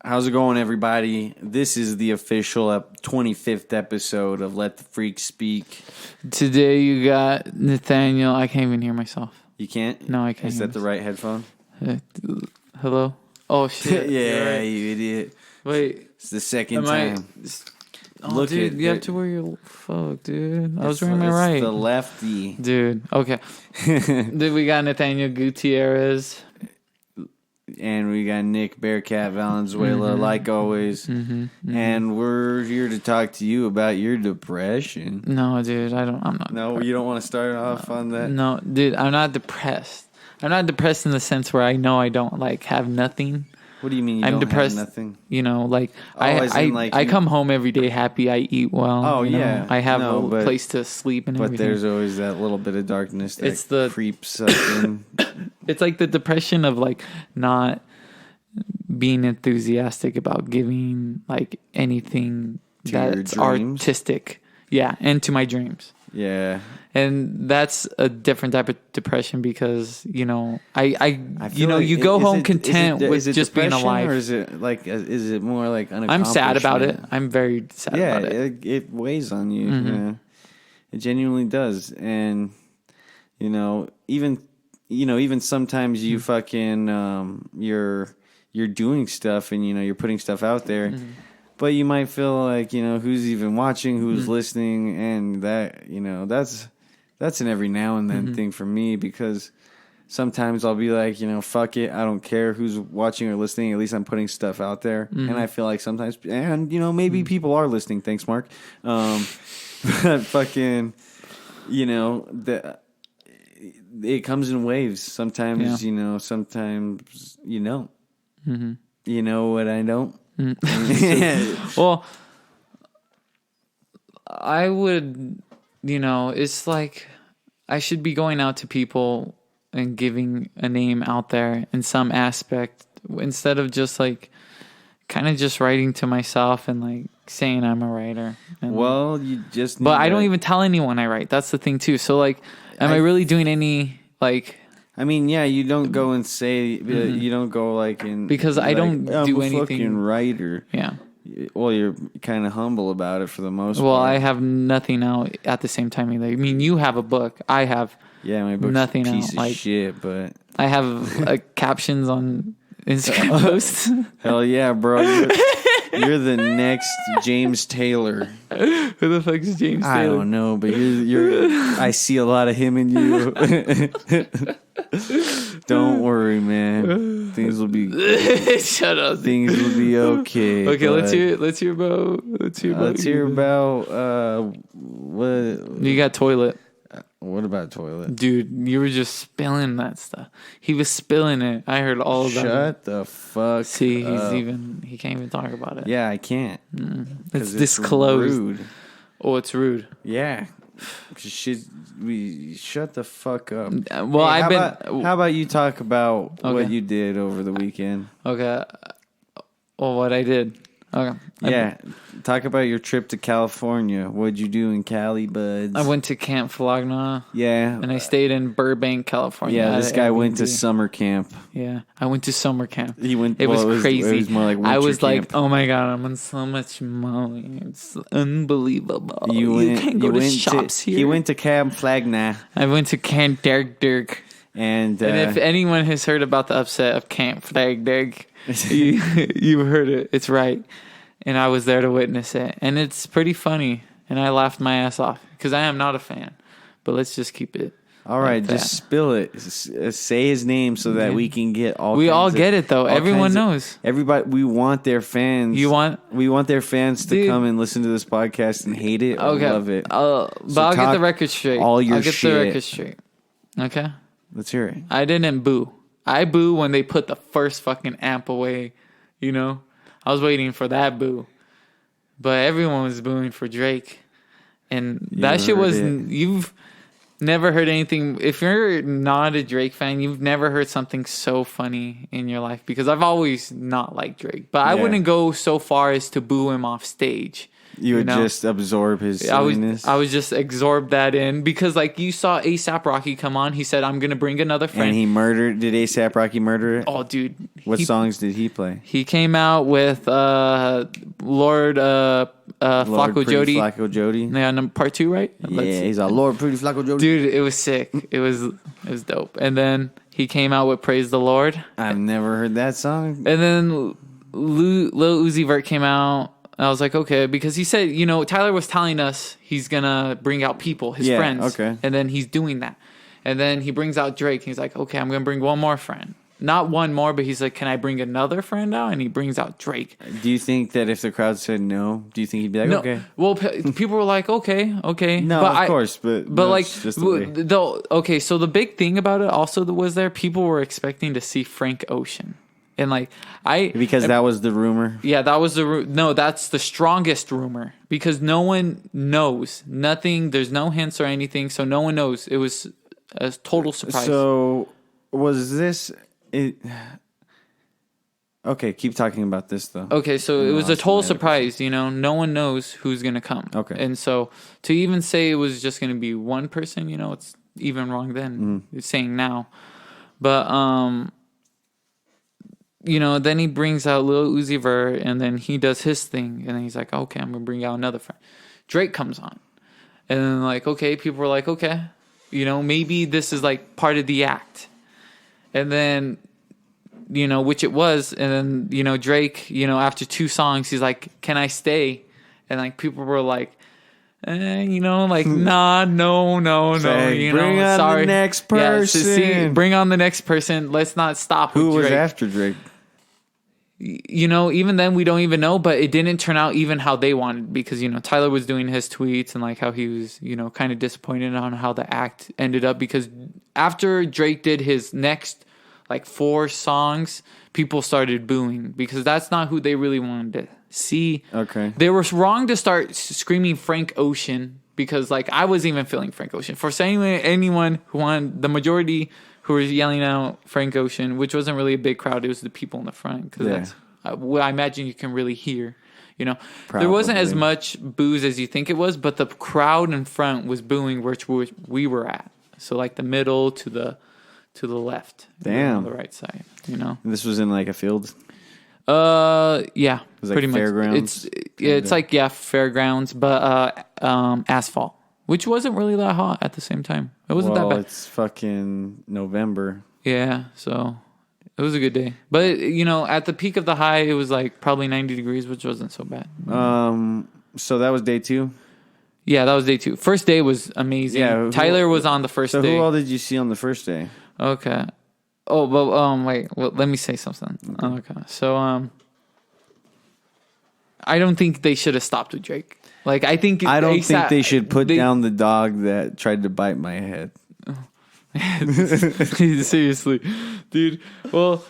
How's it going, everybody? This is the official 25th episode of Let the Freak Speak. Today you got Nathaniel. I can't even hear myself. You can't? No, I can't. Is that the right headphone? Hello? Oh, shit. Yeah, right. you idiot. Wait. It's the second time. Look, dude, you have to wear your... Fuck, dude. I was wearing my right. It's the lefty. Dude, okay. Then we got Nathaniel Gutierrez. And we got Nick Bearcat Valenzuela, like always. And we're here to talk to you about your depression. No, dude, I'm not. No, you don't want to start off on that? No, dude, I'm not depressed. I'm not depressed in the sense where I know I don't, have nothing. What do you mean I'm depressed, have nothing? You know, I come home every day happy. I eat well. Oh, yeah. Know? I have a place to sleep and everything. But there's always that little bit of darkness that creeps up in. It's like the depression of not being enthusiastic about giving anything that's artistic. Yeah, and to my dreams. Yeah. And that's a different type of depression because, you go home content with just being alive. Or is it more like unaccomplishment? I'm sad about it. I'm very sad about it. Yeah, it weighs on you. Mm-hmm. Yeah. It genuinely does. And, even sometimes you fucking, you're doing stuff and, you're putting stuff out there. Mm-hmm. But you might feel like, who's even watching, who's listening, and that, that's an every now and then thing for me because sometimes I'll be like, fuck it, I don't care who's watching or listening, at least I'm putting stuff out there. And I feel like sometimes, and, maybe people are listening, thanks, Mark. But fucking, it comes in waves. Sometimes, sometimes you don't. Mm-hmm. You know what I don't? Well, I would, it's like I should be going out to people and giving a name out there in some aspect instead of just kind of just writing to myself and saying I'm a writer. And, well, you just. But I don't even tell anyone I write. That's the thing too. So am I really doing any I mean, yeah, you don't go and say you don't go because I don't do anything. Fucking writer. Yeah. Well, you're kind of humble about it for the most part. Well, I have nothing out at the same time either. I mean, you have a book. I have my book's nothing a piece out. Of shit, but I have captions on Instagram posts. Hell yeah, bro! You're the next James Taylor. Who the fuck is James Taylor? I don't know, but you're. I see a lot of him in you. Don't worry, man. Things will be. Shut up. Things will be okay. Okay, let's hear about. What you got. Toilet. What about toilet? Dude, you were just spilling that stuff. He was spilling it. I heard all about it. Shut the fuck See, up. he can't even talk about it. Yeah, I can't. It's disclosed. Rude. Oh, it's rude. Yeah. Shut the fuck up. Well, how about you talk about what you did over the weekend? Okay. Well, what I did. Okay. Yeah. Talk about your trip to California. What'd you do in Cali, buds? I went to Camp Flagna. Yeah. And I stayed in Burbank, California. Yeah, this guy went to summer camp. Yeah, I went to summer camp. He went. It was crazy. It was more like winter I was camp. oh my god, I'm on so much money. It's unbelievable. You can't go to shops here. He went to Camp Flagna. I went to Camp Dirk. And if anyone has heard about the upset of Camp Flagna, you heard it. It's right. And I was there to witness it. And it's pretty funny. And I laughed my ass off. Because I am not a fan. But let's just keep it. All right, just spill it. Say his name so that we can get all. We all get it though. Everyone knows. Everybody, we want their fans. We want their fans to come and listen to this podcast and hate it or love it. I'll get the record straight. All your I'll get shit. the record straight. Okay. Let's hear it. I didn't boo. I boo when they put the first fucking amp away. I was waiting for that boo, but everyone was booing for Drake, and that shit was. You've never heard anything. If you're not a Drake fan, you've never heard something so funny in your life. Because I've always not liked Drake, but I wouldn't go so far as to boo him off stage. You would just absorb his silliness. I was just absorb that in because like you saw A$AP Rocky come on. He said, "I'm gonna bring another friend." And he murdered. Did A$AP Rocky murder it? Oh, dude! What songs did he play? He came out with Lord Flacco Jody. Flacco Jody. Yeah, part 2, right? Yeah, he's a Lord Pretty Flacco Jody. Dude, it was sick. It was dope. And then he came out with Praise the Lord. I've never heard that song. And then Lil Uzi Vert came out. I was like, okay, because he said, Tyler was telling us he's gonna bring out people, his friends. Okay. And then he's doing that. And then he brings out Drake. He's like, okay, I'm gonna bring one more friend. Not one more, but he's like, can I bring another friend out? And he brings out Drake. Do you think that if the crowd said no, do you think he'd be like, no. okay? Well, people were like, okay. No, but of course, but like, just okay. So the big thing about it also was people were expecting to see Frank Ocean. And like because that was the rumor. Yeah, that was that's the strongest rumor because no one knows nothing. There's no hints or anything, so no one knows. It was a total surprise. So was this it? Okay, keep talking about this though. Okay, so it was a total surprise. No one knows who's gonna come. Okay, and so to even say it was just gonna be one person, it's even wrong. Then it's saying now, but then he brings out Lil Uzi Vert, and then he does his thing, and then he's like, okay, I'm going to bring out another friend. Drake comes on. And then, like, okay, people were like, okay, maybe this is, like, part of the act. And then, which it was, and then, Drake, after 2 songs, he's like, can I stay? And, like, people were like, nah, no, bring on the next person. Yeah, bring on the next person. Let's not stop with Drake. Who was after Drake? Even then we don't even know, but it didn't turn out even how they wanted because, Tyler was doing his tweets and like how he was, kind of disappointed on how the act ended up because after Drake did his next like 4 songs, people started booing because that's not who they really wanted to see. Okay. They were wrong to start screaming Frank Ocean because like I wasn't even feeling Frank Ocean. For saying anyone who wanted the majority who were yelling out Frank Ocean, which wasn't really a big crowd. It was the people in the front because that's what I imagine you can really hear. Probably. There wasn't as much boos as you think it was, but the crowd in front was booing which we were at. So like the middle to the left. Damn. On the right side. And this was in like a field. Yeah, it was pretty like much. Fairgrounds. It's like fairgrounds, but asphalt, which wasn't really that hot at the same time. It wasn't that bad. It's fucking November. Yeah, so it was a good day. But at the peak of the high, it was like probably 90 degrees, which wasn't so bad. So that was day 2. Yeah, that was day 2. First day was amazing. Yeah, Tyler was on the first day. So who all did you see on the first day? Okay. Oh, but wait. Well, let me say something. Okay. So I don't think they should have stopped with Drake. Like I don't think they should put down the dog that tried to bite my head. Seriously, dude. Well,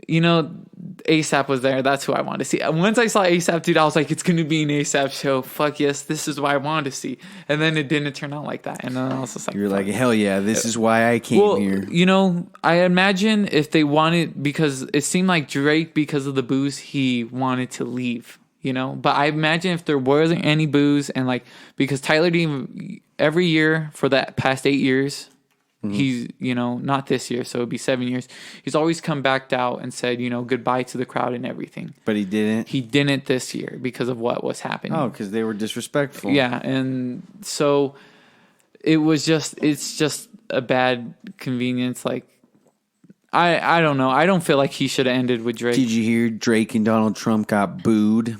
A$AP was there. That's who I wanted to see. Once I saw A$AP, dude, I was like, it's going to be an A$AP show. Fuck yes, this is what I wanted to see. And then it didn't turn out like that. And then I was just like, you're like, hell yeah, this is why I came here. I imagine if they wanted, because it seemed like Drake, because of the booze, he wanted to leave. But I imagine if there wasn't any booze and like because Tyler didn't even, every year for that past 8 years. Mm-hmm. He's, not this year, so it'd be 7 years. He's always come back out and said, goodbye to the crowd and everything. But he didn't? He didn't this year because of what was happening. Oh, because they were disrespectful. Yeah, and so it's just a bad convenience. Like, I don't know. I don't feel like he should have ended with Drake. Did you hear Drake and Donald Trump got booed?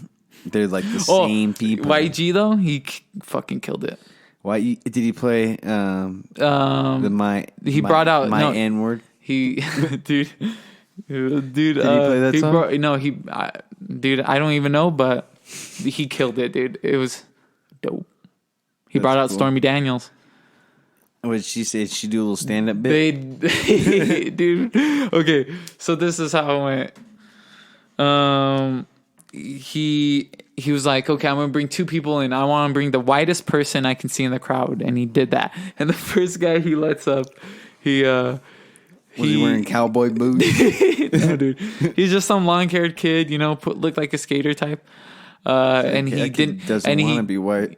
They're like the same people. YG, though, he fucking killed it. Why did he play he brought out my N-word? He dude did he play that song? Dude, I don't even know, but he killed it, dude. It was dope. He brought out Stormy Daniels. What did she say? Did she do a little stand-up bit? Dude. Okay, so this is how it went. He was like, okay, I'm going to bring 2 people in. I want to bring the whitest person I can see in the crowd. And he did that. And the first guy he lets up, was he wearing cowboy boots? No, dude. He's just some long-haired kid, looked like a skater type. And he didn't. Doesn't want to be white.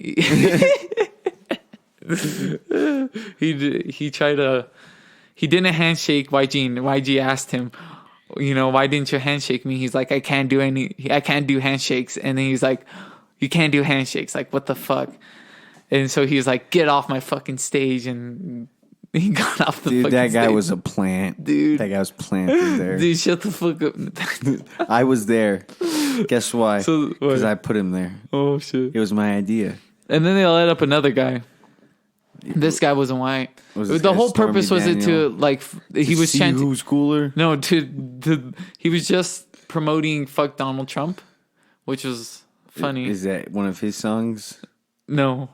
He tried to. He didn't handshake YG, and YG asked him, why didn't you handshake me? He's like, I can't do handshakes. And then he's like, you can't do handshakes. Like, what the fuck? And so he's like, get off my fucking stage. And he got off the fucking stage. Dude, that guy was a plant. Dude. That guy was planted there. Dude, shut the fuck up. I was there. Guess why? Because I put him there. Oh, shit. It was my idea. And then they let up another guy. This guy wasn't white. The whole purpose was it to like he was chanting who's cooler. No, he was just promoting "fuck Donald Trump," which was funny. Is that one of his songs? No.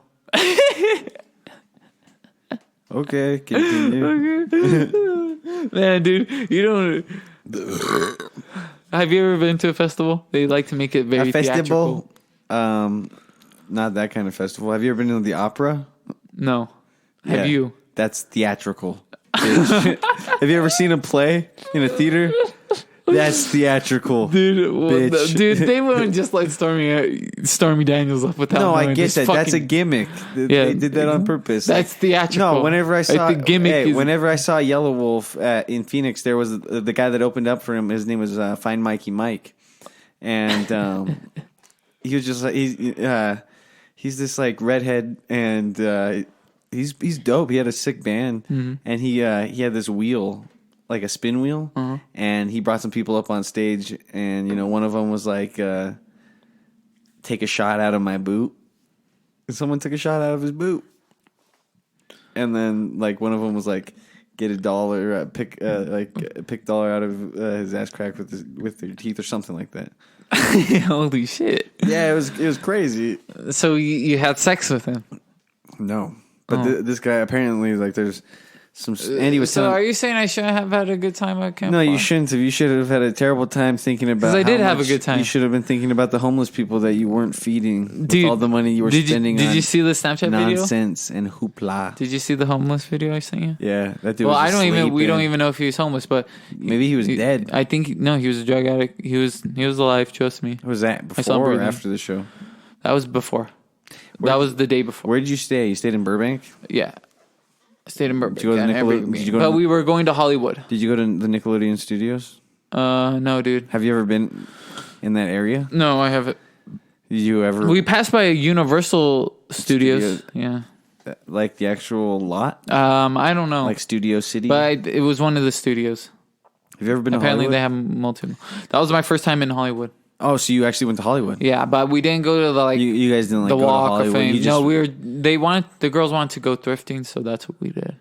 Okay, continue. Okay. Man, dude, you don't. Have you ever been to a festival? They like to make it very theatrical. Not that kind of festival. Have you ever been to the opera? No. Have you? That's theatrical. Have you ever seen a play in a theater? That's theatrical, dude. Dude, they wouldn't just let Stormy Daniels up without. No, I get that. That's a gimmick. They did that on purpose. That's theatrical. No, whenever I saw the gimmick, whenever I saw Yellow Wolf in Phoenix, there was the guy that opened up for him. His name was Fine Mikey Mike, and he was just like he's this like redhead and. He's dope. He had a sick band, and he had this wheel, like a spin wheel, and he brought some people up on stage, and one of them was like, "Take a shot out of my boot," and someone took a shot out of his boot, and then like one of them was like, "Get $1, pick $1 out of his ass crack with their teeth or something like that." Holy shit! Yeah, it was crazy. So you had sex with him? No. But this guy apparently like there's some. Andy was so are you saying I shouldn't have had a good time at Camp? No, you shouldn't have. You should have had a terrible time thinking about. Because I did have a good time. You should have been thinking about the homeless people that you weren't feeding with all the money you were spending. Did you see the Snapchat video? Nonsense and hoopla. Did you see the homeless video I sent you? Yeah, that dude. Well, was we don't even know if he was homeless, but maybe he was dead. I think he was a drug addict. He was alive. Trust me. Was that before or after the show? That was before. That was the day before. Where did you stay? You stayed in Burbank? Yeah. I stayed in Burbank. Did you go to but we were going to Hollywood. Did you go to the Nickelodeon Studios? No, dude. Have you ever been in that area? No, I haven't. Did you ever? We passed by Universal Studios. Yeah. Like the actual lot? I don't know. Like Studio City? But it was one of the studios. Have you ever been to Apparently Hollywood? they have multiple. That was my first time in Hollywood. Oh, so you actually went to Hollywood? Yeah, but we didn't go to the You guys didn't the go Walk to Hollywood. of Fame. You just... No, the girls wanted to go thrifting, so that's what we did.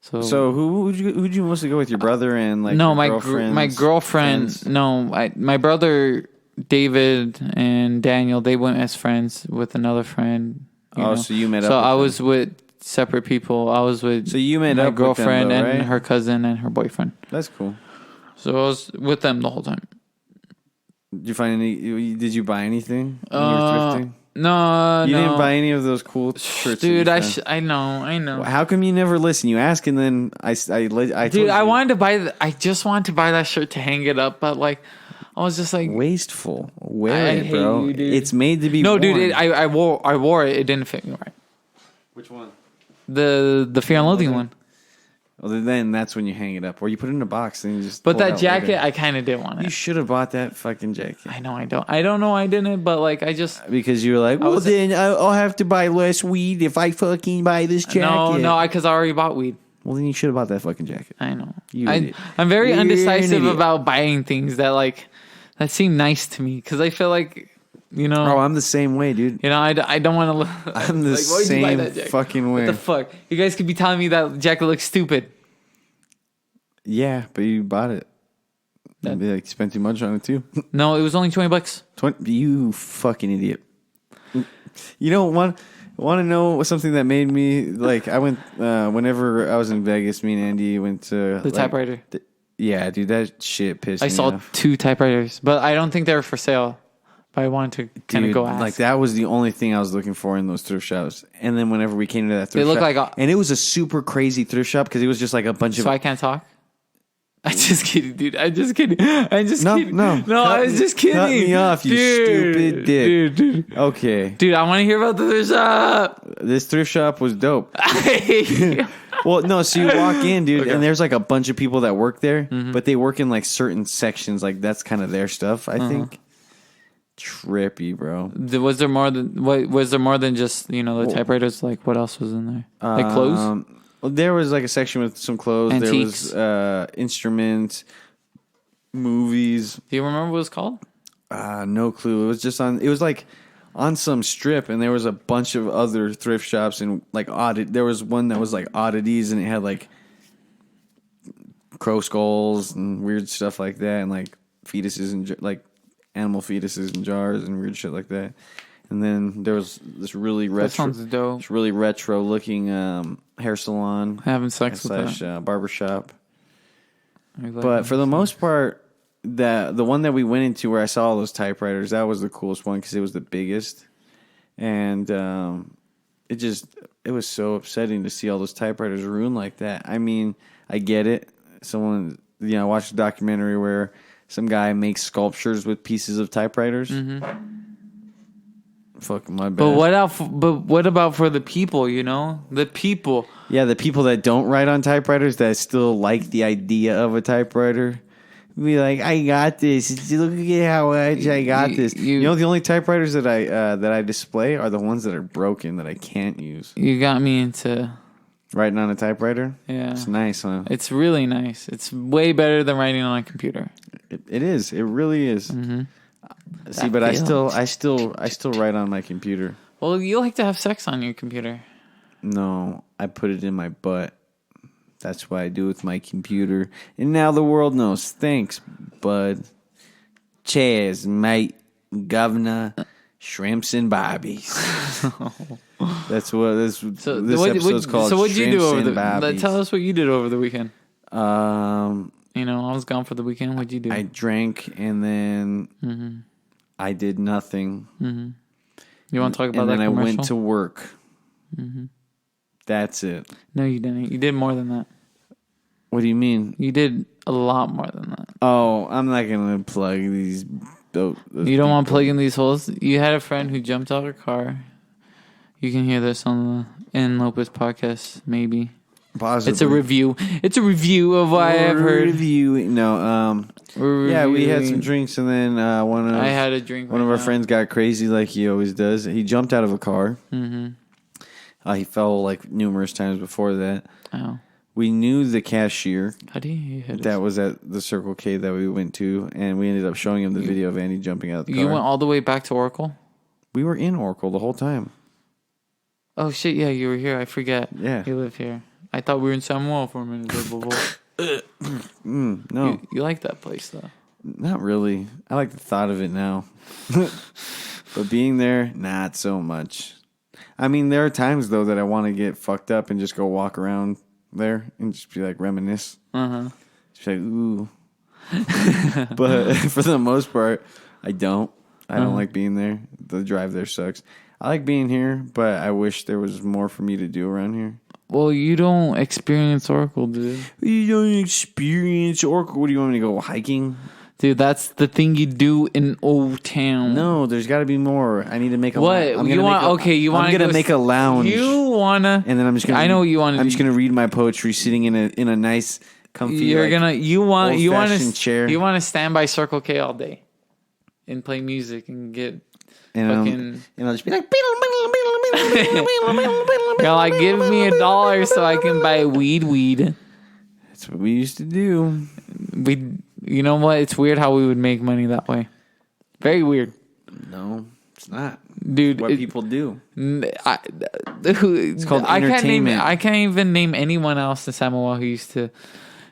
So who'd you mostly go with? Your brother and like no, my girlfriend. Friends? No, my brother David and Daniel. They went as friends with another friend. So you met up. So with I them. was with separate people. I was with you met my up girlfriend with them, though, right? and her cousin and her boyfriend. That's cool. So I was with them the whole time. Did you find any? Did you buy anything when you were thrifting? No, you didn't buy any of those cool shirts, dude. I know. How come you never listen? You ask, and then I dude, I wanted to buy. I just wanted to buy that shirt to hang it up, but like, I was just like wasteful. Wear it, bro. You, dude. It's made to be. No, worn. dude. I wore it. It didn't fit me right. Which one? The Fear and Loathing one. Well, then that's when you hang it up, or you put it in a box and you just. But that jacket, I kind of didn't want it. You should have bought that fucking jacket. I know. I don't know. I didn't, but like I just because you were like, well, then I'll have to buy less weed if I fucking buy this jacket. No, because I already bought weed. Well, then you should have bought that fucking jacket. I know. I'm very undecisive about buying things that seem nice to me because I feel like. Oh, I'm the same way, dude. I don't want to. I'm the same fucking way. What the fuck? You guys could be telling me that jacket looks stupid. Yeah, but you bought it. You spent too much on it too. No, it was only $20. 20. You fucking idiot. You don't want to know something that made me like. I went whenever I was in Vegas. Me and Andy went to the typewriter. Yeah, dude, that shit pissed me off. I saw 2 typewriters, but I don't think they were for sale. But I wanted to kind of go ask. Like that was the only thing I was looking for in those thrift shops. And then whenever we came to that thrift shop, like and it was a super crazy thrift shop because it was just like a bunch of. So I can't talk. I'm just kidding, dude. I'm just kidding. No, I was just kidding. Cut me off, you stupid dick. Dude. Okay. Dude, I want to hear about the thrift shop. This thrift shop was dope. Well, no, so you walk in, dude, and there's like a bunch of people that work there, but they work in like certain sections. Like that's kind of their stuff, I think. Trippy, bro. Was there more than just, the typewriters? Like, what else was in there? Like clothes? Well, there was like a section with some clothes. Antiques. There was instruments, movies. Do you remember what it was called? No clue. It was just on. It was like on some strip, and there was a bunch of other thrift shops and like There was one that was like oddities, and it had like crow skulls and weird stuff like that, and like fetuses and like animal fetuses in jars and weird shit like that. And then there was this really retro, that sounds dope. This really retro looking hair salon, having sex with that barbershop. But for the most part, the one that we went into where I saw all those typewriters, that was the coolest one because it was the biggest, and it was so upsetting to see all those typewriters ruined like that. I mean, I get it. Someone, I watched a documentary where some guy makes sculptures with pieces of typewriters. Mm-hmm. Fuck my bad. But what about for the people? The people. Yeah, the people that don't write on typewriters that still like the idea of a typewriter. Be like, I got this. Look at how I got this. The only typewriters that I display are the ones that are broken that I can't use. You got me into writing on a typewriter. Yeah, it's nice, huh? It's really nice. It's way better than writing on a computer. It is. It really is. Mm-hmm. See, but I still write on my computer. Well, you like to have sex on your computer. No, I put it in my butt. That's what I do with my computer. And now the world knows. Thanks, bud. Cheers, mate. Governor. Shrimps and Bobbies. That's what this episode's called. So what'd you do over the... Tell us what you did over the weekend. I was gone for the weekend. What'd you do? I drank and then I did nothing. Mm-hmm. You want to talk about that commercial? And then I went to work. Mm-hmm. That's it. No, you didn't. You did more than that. What do you mean? You did a lot more than that. Oh, I'm not going to plug these. You don't want to plug in these holes? You had a friend who jumped out of her car. You can hear this on the In Lopez podcast, maybe. Possibly. It's a review. It's a review of what I have heard. No, yeah, we had some drinks, and then I had a drink. One of our friends got crazy, like he always does. He jumped out of a car. Mm-hmm. He fell like numerous times before that. Oh. We knew the cashier. How do you hit that was at the Circle K that we went to, and we ended up showing him the video of Andy jumping out of the car. You went all the way back to Oracle? We were in Oracle the whole time. Oh, shit, yeah, you were here. I forget. Yeah. You live here. I thought we were in Samuel for a minute. No. You like that place, though? Not really. I like the thought of it now. But being there, not so much. I mean, there are times, though, that I want to get fucked up and just go walk around there and just be like, reminisce. Uh-huh. Just be like, ooh. But for the most part, I don't. I don't like being there. The drive there sucks. I like being here, but I wish there was more for me to do around here. Well, you don't experience Oracle, dude. You don't experience Oracle? What do you want me to go hiking? Dude, that's the thing you do in Old Town. No, there's got to be more. I need to make a. What you want? Okay, you want? I'm gonna make a lounge. You wanna? And then I'm just gonna. I know what you want. I'm just gonna read my poetry sitting in a nice, comfy. You're gonna. You want to chair. You want to stand by Circle K all day, and play music and get. And I'll just be like. You're like, give me $1 so I can buy weed. That's what we used to do. You know what? It's weird how we would make money that way. Very weird. No, it's not. Dude, what people do. It's called entertainment. I can't even name anyone else in Samoa who used to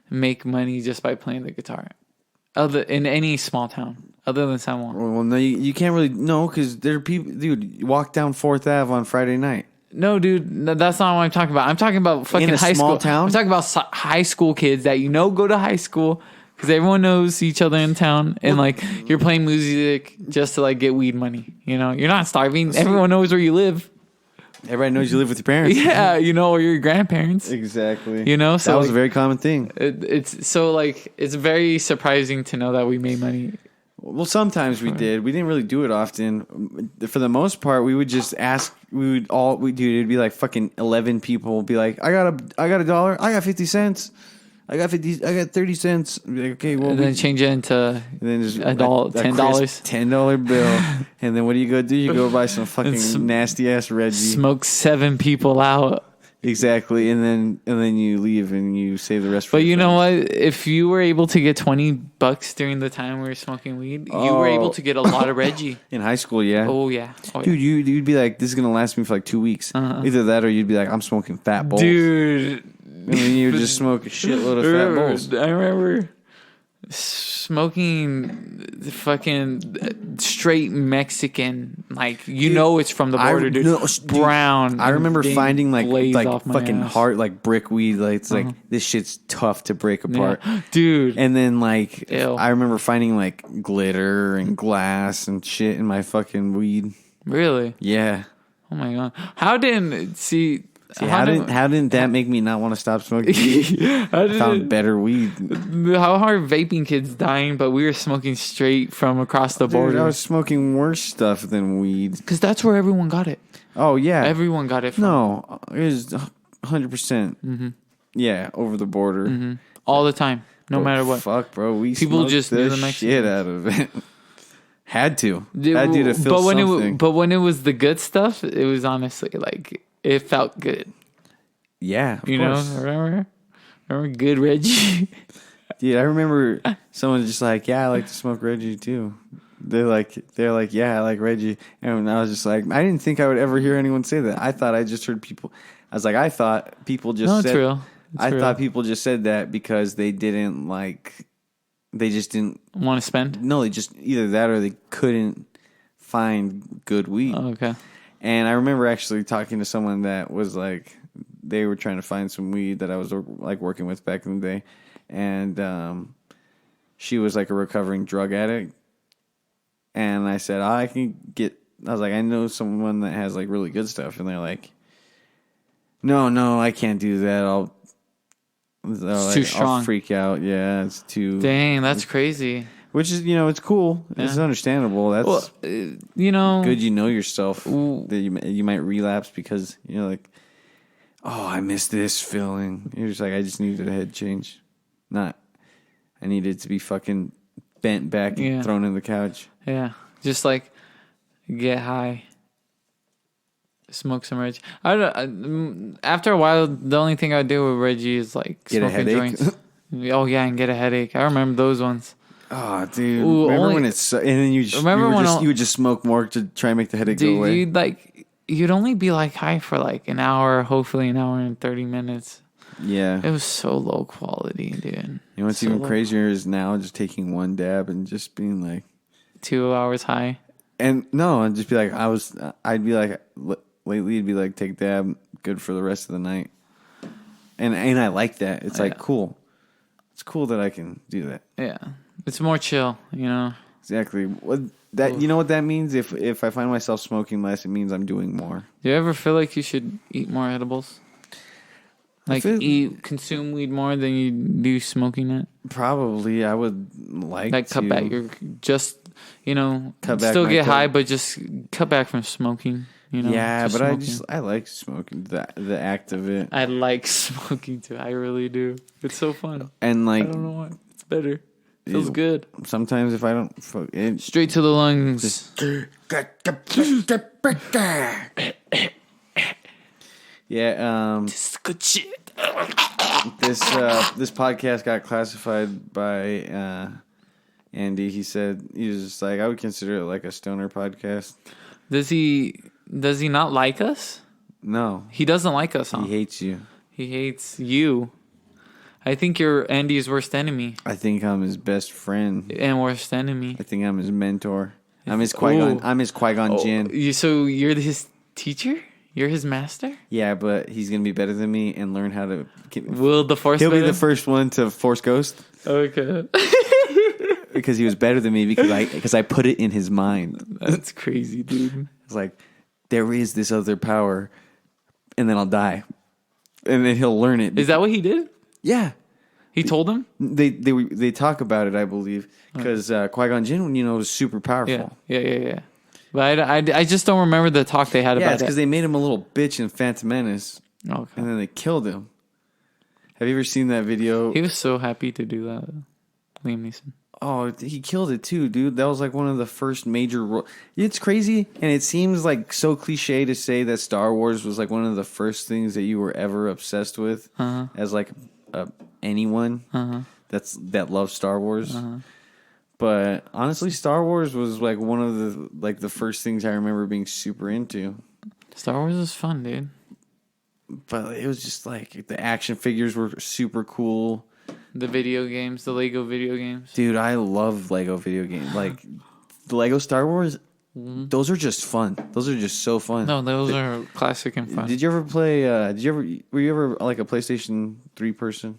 make money just by playing the guitar. In any small town. Other than Samoa. Well, no, you can't really... No, because there are people... Dude, you walk down 4th Ave on Friday night. No, dude, that's not what I'm talking about. I'm talking about fucking high school. Town? I'm talking about high school kids that go to high school because everyone knows each other in town. And, you're playing music just to, get weed money. You know? You're not starving. Everyone knows where you live. Everybody knows you live with your parents. Yeah, or your grandparents. Exactly. So that was a very common thing. It's so like it's very surprising to know that we made money. Well, sometimes we did. We didn't really do it often. For the most part, we would just ask. It'd be like fucking 11 people. Be like, I got a dollar. I got 50 cents. I got 30 cents. Be like, okay, well, and then change it into $10. $10 bill. And then what do you go do? You go buy some fucking nasty ass Reggie. Smoke 7 people out. Exactly, and then you leave and you save the rest. But you know what? If you were able to get $20 during the time we were smoking weed, you were able to get a lot of Reggie in high school. Yeah. Oh yeah, dude, you'd be like, this is gonna last me for like 2 weeks. Either that or you'd be like, I'm smoking fat bowls, dude. And then you would just smoke a shitload of fat bowls. I remember smoking the fucking straight Mexican, like it's from the border, dude. Brown. I remember finding like fucking ass. hard like brick weed. Like it's like this shit's tough to break apart, dude. And then like Ew. I remember finding like glitter and glass and shit in my fucking weed. Really? Yeah. Oh my god. How didn't that make me not want to stop smoking weed? I found better weed. How are vaping kids dying, but we were smoking straight from across the border? Dude, I was smoking worse stuff than weed. Because that's where everyone got it. Oh, yeah. Everyone got it from. No, it was 100%. Yeah, over the border. All the time, no matter what. Fuck, bro. People just knew the shit out of it. Had to to feel something. But when it was the good stuff, it was honestly like... It felt good. Yeah, of course. Remember good Reggie? Dude, I remember someone just like, yeah, I like to smoke Reggie too. They're like, yeah, I like Reggie. And I was just like, I didn't think I would ever hear anyone say that. I thought I just heard people. I was like, I thought people just said. It's real. Thought people just said that because they didn't like. They just didn't want to spend. No, they just either that or they couldn't find good weed. Oh, okay. And I remember actually talking to someone that was like, they were trying to find some weed that I was like working with back in the day. And she was like a recovering drug addict. And I said, I was like, I know someone that has like really good stuff. And they're like, no, I can't do that. It's too strong. I'll freak out. Yeah, it's too. Dang, that's crazy. Which is, it's cool. Yeah. It's understandable. That's, good. You know yourself that you might relapse because you're like, oh, I miss this feeling. You're just like, I just needed a head change. I needed to be fucking bent back and thrown in the couch. Yeah. Just like get high. Smoke some Reggie. After a while, the only thing I do with Reggie is like get smoking joints. Oh, yeah, and get a headache. I remember those ones. Oh, dude! Remember when it's and then you would just smoke more to try and make the headache go away. You'd only be like high for like an hour, hopefully an hour and 30 minutes. Yeah, it was so low quality, dude. You know what's even crazier is now just taking one dab and just being like 2 hours high. And no, I'd just be like I'd be like lately it'd be like take dab, good for the rest of the night. And I like that. It's like cool. It's cool that I can do that. Yeah. It's more chill, Exactly. You know what that means? If I find myself smoking less, it means I'm doing more. Do you ever feel like you should eat more edibles? Like consume weed more than you do smoking it? Probably. I would like to. Cut back your cut back still get high, but just cut back from smoking. Yeah, but smoking. I like smoking, the act of it. I like smoking too. I really do. It's so fun. And like, I don't know why. It's better. Feels good. Sometimes if I don't... Straight to the lungs. Yeah. This is good shit. This podcast got classified by Andy. He said, he was just like, I would consider it like a stoner podcast. Does he not like us? No. He doesn't like us, huh? He hates you. He hates you. I think you're Andy's worst enemy. I think I'm his best friend and worst enemy. I think I'm his mentor. I'm his Qui-Gon. I'm his Qui-Gon Jinn. So you're his teacher? You're his master? Yeah, but he's gonna be better than me and learn how to. Will the Force? He'll be the first one to Force Ghost. Okay. Because he was better than me because I put it in his mind. That's crazy, dude. It's like there is this other power and then I'll die. And then he'll learn it. Is that what he did? Yeah. He told him? They talk about it, I believe, because Qui-Gon Jinn, was super powerful. Yeah. But I just don't remember the talk they had about it. Yeah, it's because they made him a little bitch in Phantom Menace. Okay. And then they killed him. Have you ever seen that video? He was so happy to do that, Liam Neeson. Oh, he killed it too, dude. That was like one of the first major... It's crazy, and it seems like so cliche to say that Star Wars was like one of the first things that you were ever obsessed with as like anyone that loves Star Wars. But honestly, Star Wars was like one of the first things I remember being super into. Star Wars is fun, dude. But it was just like the action figures were super cool. The video games, the Lego video games. Dude, I love Lego video games. Like the Lego Star Wars, those are just fun. Those are just so fun. No, those are classic and fun. Did you ever play were you ever like a PlayStation 3 person?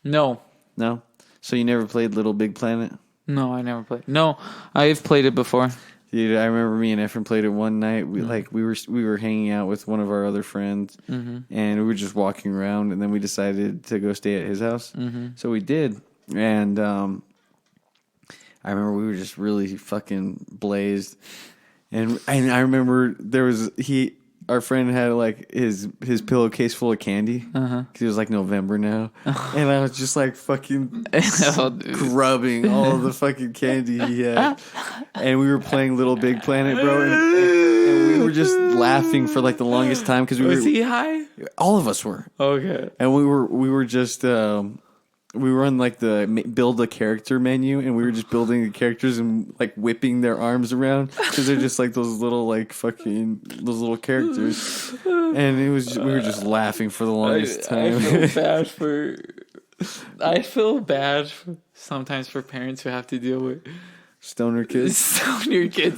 No. No? So you never played Little Big Planet? No, I never played. No, I've played it before. Dude, I remember me and Efren played it one night. We were hanging out with one of our other friends, and we were just walking around, and then we decided to go stay at his house. So we did, and I remember we were just really fucking blazed, and I remember our friend had like his pillowcase full of candy because it was like November now, and I was just like fucking grubbing all of the fucking candy he had, and we were playing Little Big Planet, bro, and we were just laughing for like the longest time because Was he high? all of us were, Okay, and we were just. We were on like the build a character menu, and we were just building the characters and like whipping their arms around because they're just like those little characters, and we were just laughing for the longest time. I feel bad sometimes for parents who have to deal with stoner kids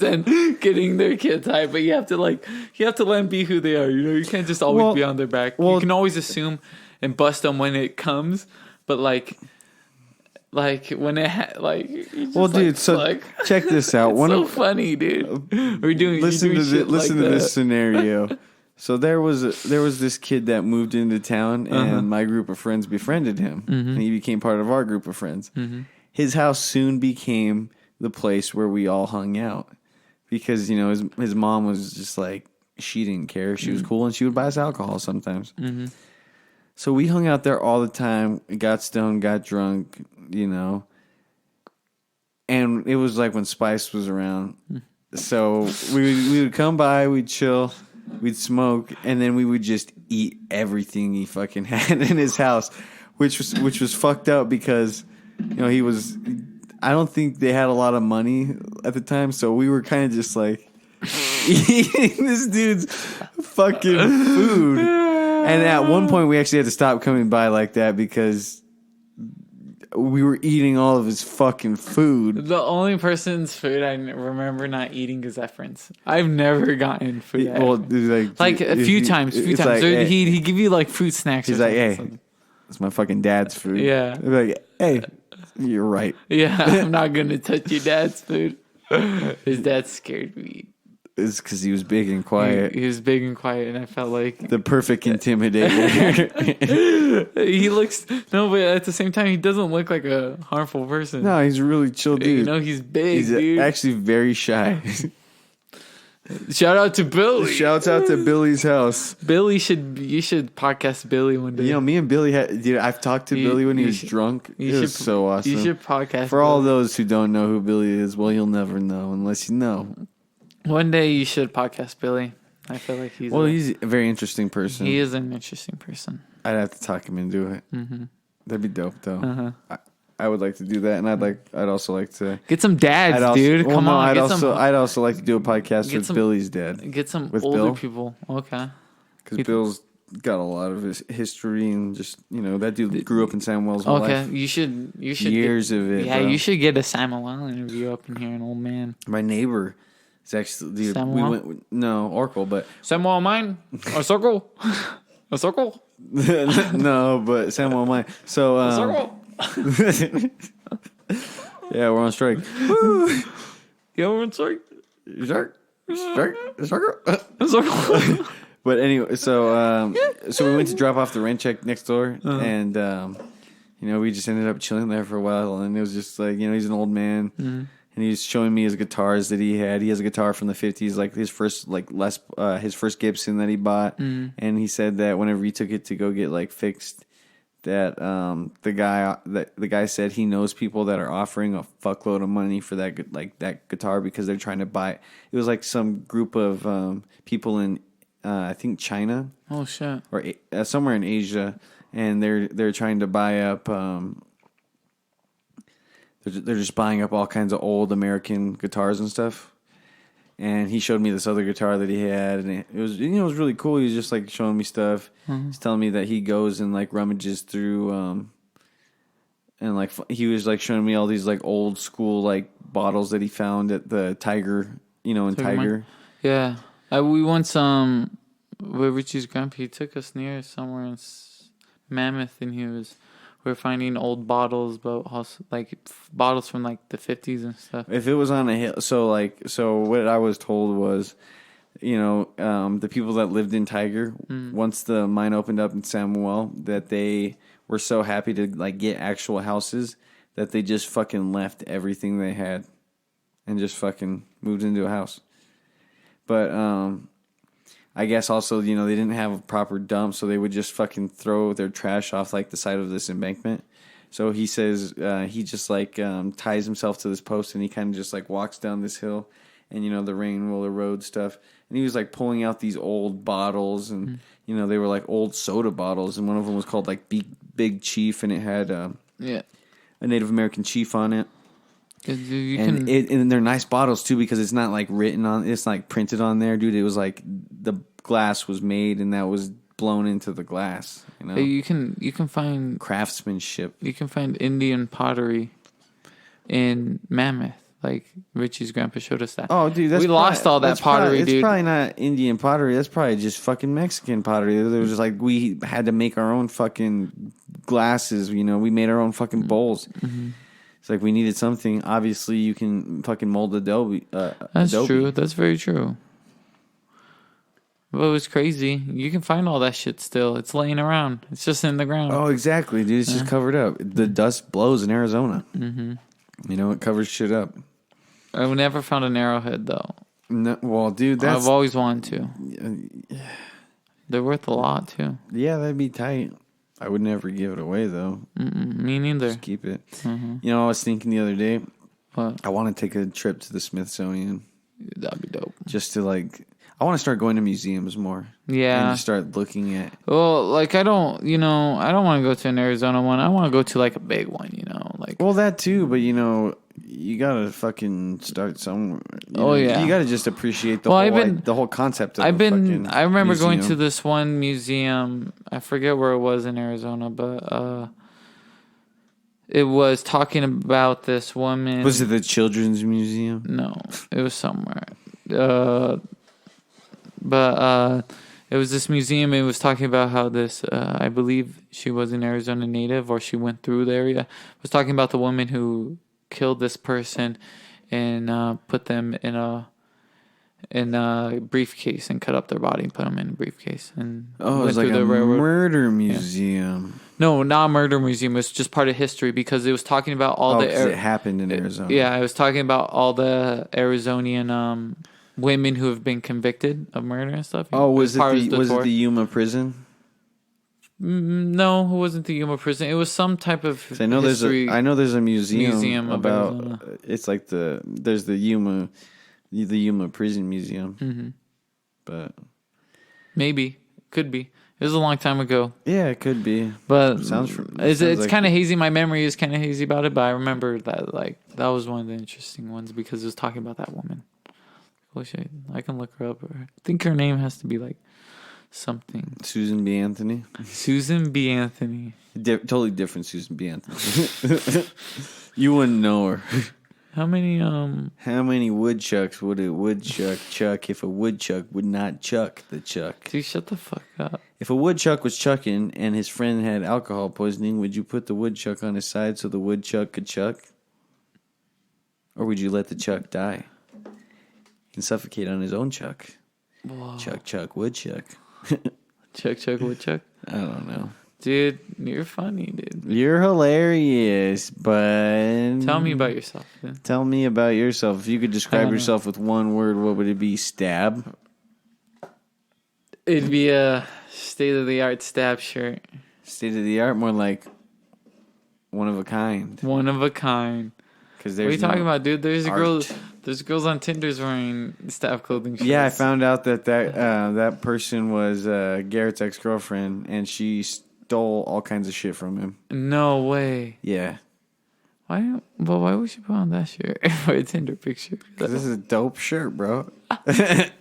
and getting their kids high, but you have to let them be who they are. You can't just always be on their back. You can always assume and bust them when it comes. But like when it dude. So check this out. It's funny, dude. Listen to this scenario. So there was this kid that moved into town, and my group of friends befriended him, and he became part of our group of friends. His house soon became the place where we all hung out because his mom was just like she didn't care. She was cool, and she would buy us alcohol sometimes. So we hung out there all the time, got stoned, got drunk, and it was like when Spice was around. So we would come by, we'd chill, we'd smoke, and then we would just eat everything he fucking had in his house, which was fucked up because he was. I don't think they had a lot of money at the time, so we were kind of just like eating this dude's fucking food. And at one point, we actually had to stop coming by like that because we were eating all of his fucking food. The only person's food I remember not eating is Efren's. I've never gotten food. Well, like a few times. Like, he'd give you like fruit snacks. He's like, hey, it's my fucking dad's food. Yeah. I'd be like, hey, you're right. Yeah, I'm not going to touch your dad's food. His dad scared me. It's because he was big and quiet. He was big and quiet, and I felt like the perfect intimidator. He looks but at the same time, he doesn't look like a harmful person. No, he's a really chill dude. He's big. He's dude. Actually very shy. Shout out to Billy. Shouts out to Billy's house. You should podcast Billy one day. Me and Billy I've talked to Billy when he was drunk. It was so awesome. You should podcast. For all those who don't know who Billy is, well, you'll never know unless you know. One day you should podcast Billy. I feel like he's a very interesting person. He is an interesting person. I'd have to talk him into it. That'd be dope, though. I would like to do that, and I'd also like to get some dads, dude. Come on, I'd also like to do a podcast with Billy's dad. Get some older people, okay? Because Bill's got a lot of his history, and just that dude grew up in Samuel's whole life. Okay, you should years of it. Yeah, bro. You should get a Samuel interview up in here, an old man. My neighbor. It's actually Oracle, but Samuel mine a circle, a circle. No, but Samuel mine. So a circle. Yeah, we're on strike. Yeah, we're on strike. Strike. A circle. But anyway, so we went to drop off the rent check next door, and we just ended up chilling there for a while, and it was just like, he's an old man, and he's showing me his guitars that he had. He has a guitar from the 50s, like his first his first Gibson that he bought, and he said that whenever he took it to go get like fixed, that the guy said he knows people that are offering a fuckload of money for that guitar because they're trying to buy it. It was like some group of people in I think China. Oh shit! Or somewhere in Asia, and they're trying to buy up. They're just buying up all kinds of old American guitars and stuff. And he showed me this other guitar that he had, and it was it was really cool. He was just like showing me stuff. He's telling me that he goes and like rummages through, and like he was like showing me all these like old school like bottles that he found at the Tiger, in Tiger. Yeah, we once where Richie's grandpa, he took us near somewhere in Mammoth, and we were finding old bottles, but also like bottles from like the 50s and stuff. If it was on a hill, so what I was told was, the people that lived in Tiger, once the mine opened up in Samuel, that they were so happy to like get actual houses that they just fucking left everything they had and just fucking moved into a house. But I guess also, they didn't have a proper dump, so they would just fucking throw their trash off like the side of this embankment. So he says he just like ties himself to this post, and he kind of just like walks down this hill, and the rain will erode stuff. And he was like pulling out these old bottles, and they were like old soda bottles, and one of them was called like Big Chief, and it had a Native American chief on it. And they're nice bottles too, because it's not like it's like printed on there, dude. It was like the glass was made and that was blown into the glass. You can find craftsmanship. You can find Indian pottery in Mammoth. Like Richie's grandpa showed us that. Oh, dude, we lost all that pottery, dude. It's probably not Indian pottery. That's probably just fucking Mexican pottery. It was just like we had to make our own fucking glasses. We made our own fucking bowls. Mm-hmm. It's like we needed something. Obviously, you can fucking mold Adobe. That's true. That's very true. But it was crazy. You can find all that shit still. It's laying around. It's just in the ground. Oh, exactly, dude. It's just covered up. The dust blows in Arizona. Mm-hmm. It covers shit up. I've never found an arrowhead, though. No, well, dude, I've always wanted to. They're worth a lot, too. Yeah, that'd be tight. I would never give it away, though. Me neither. Just keep it. Mm-hmm. I was thinking the other day, what? I want to take a trip to the Smithsonian. That'd be dope. Just to, I want to start going to museums more. Yeah. And just start looking at. Well, I don't want to go to an Arizona one. I want to go to, a big one, Well, that too, but, you got to fucking start somewhere. Yeah. You got to just appreciate the whole concept of I remember museum. going to this one museum. I forget where it was in Arizona, but it was talking about this woman. Was it the Children's Museum? No, it was somewhere. But it was this museum. It was talking about how this, I believe she was an Arizona native, or she went through the area. It was talking about the woman who killed this person and put them in a briefcase and cut up their body and put them in a briefcase. And it was like a murder museum. Yeah. No, not a murder museum. It was just part of history, because it was talking about all it happened in Arizona. Yeah, I was talking about all the Arizonian women who have been convicted of murder and stuff. Oh, was it the Yuma prison? No, it wasn't the Yuma prison. It was some type of history. I know there's a museum about. It's like there's the Yuma prison museum. Mm-hmm. But maybe could be. It was a long time ago. Yeah, it could be. But it's kind of hazy. My memory is kind of hazy about it. But I remember that that was one of the interesting ones, because it was talking about that woman. I can look her up. I think her name has to be something. Susan B. Anthony. Susan B. Anthony. Totally different Susan B. Anthony. You wouldn't know her. How many woodchucks would a woodchuck chuck if a woodchuck would not chuck the chuck? Dude, shut the fuck up. If a woodchuck was chucking and his friend had alcohol poisoning, would you put the woodchuck on his side so the woodchuck could chuck? Or would you let the chuck die and suffocate on his own chuck? Whoa. Chuck, woodchuck. Chuck Woodchuck. I don't know. Dude, you're funny, dude. You're hilarious, but... Tell me about yourself. Dude. Tell me about yourself. If you could describe yourself with one word, what would it be? Stab? It'd be a state-of-the-art stab shirt. State-of-the-art? More like one of a kind. One of a kind. What are you talking about, dude? There's girls on Tinder's wearing stab clothing shirts. Yeah, I found out that person was Garrett's ex-girlfriend, and she stole all kinds of shit from him. No way. Yeah. Why? Well, why would you put on that shirt for a Tinder picture? Because this is a dope shirt, bro. It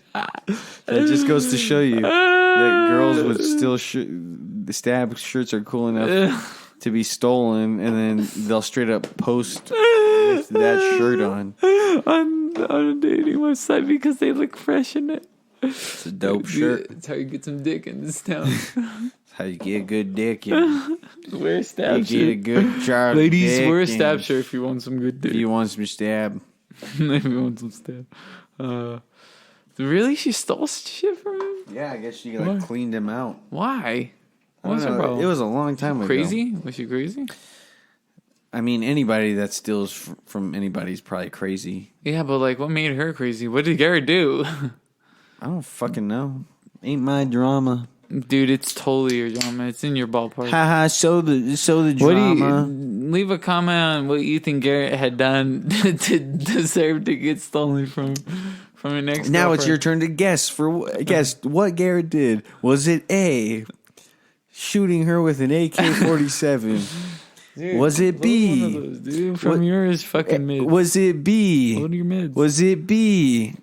just goes to show you that girls with still the stab shirts are cool enough to be stolen, and then they'll straight up post with that shirt on a dating website because they look fresh in it. It's a dope shirt. That's how you get some dick in this town. That's how you get a good dick. Yeah. Wear a stab shirt. You get a good job. Ladies, wear a stab shirt if you want some good dick. If you want some stab. If you want some stab. Really? She stole shit from him? Yeah, I guess she cleaned him out. Why? What's her problem? It was a long time ago. Crazy? Was she crazy? I mean, anybody that steals from anybody is probably crazy. Yeah, but what made her crazy? What did Garrett do? I don't fucking know. Ain't my drama. Dude, it's totally your drama. It's in your ballpark. Haha, so the drama. Leave a comment on what you think Garrett had done to deserve to get stolen from an ex-girlfriend. Now it's your turn to guess what Garrett did. Was it A, shooting her with an AK-47? Dude, was it B? One of those, dude. From yours, fucking mid. Was it B? Load your mids. Was it B?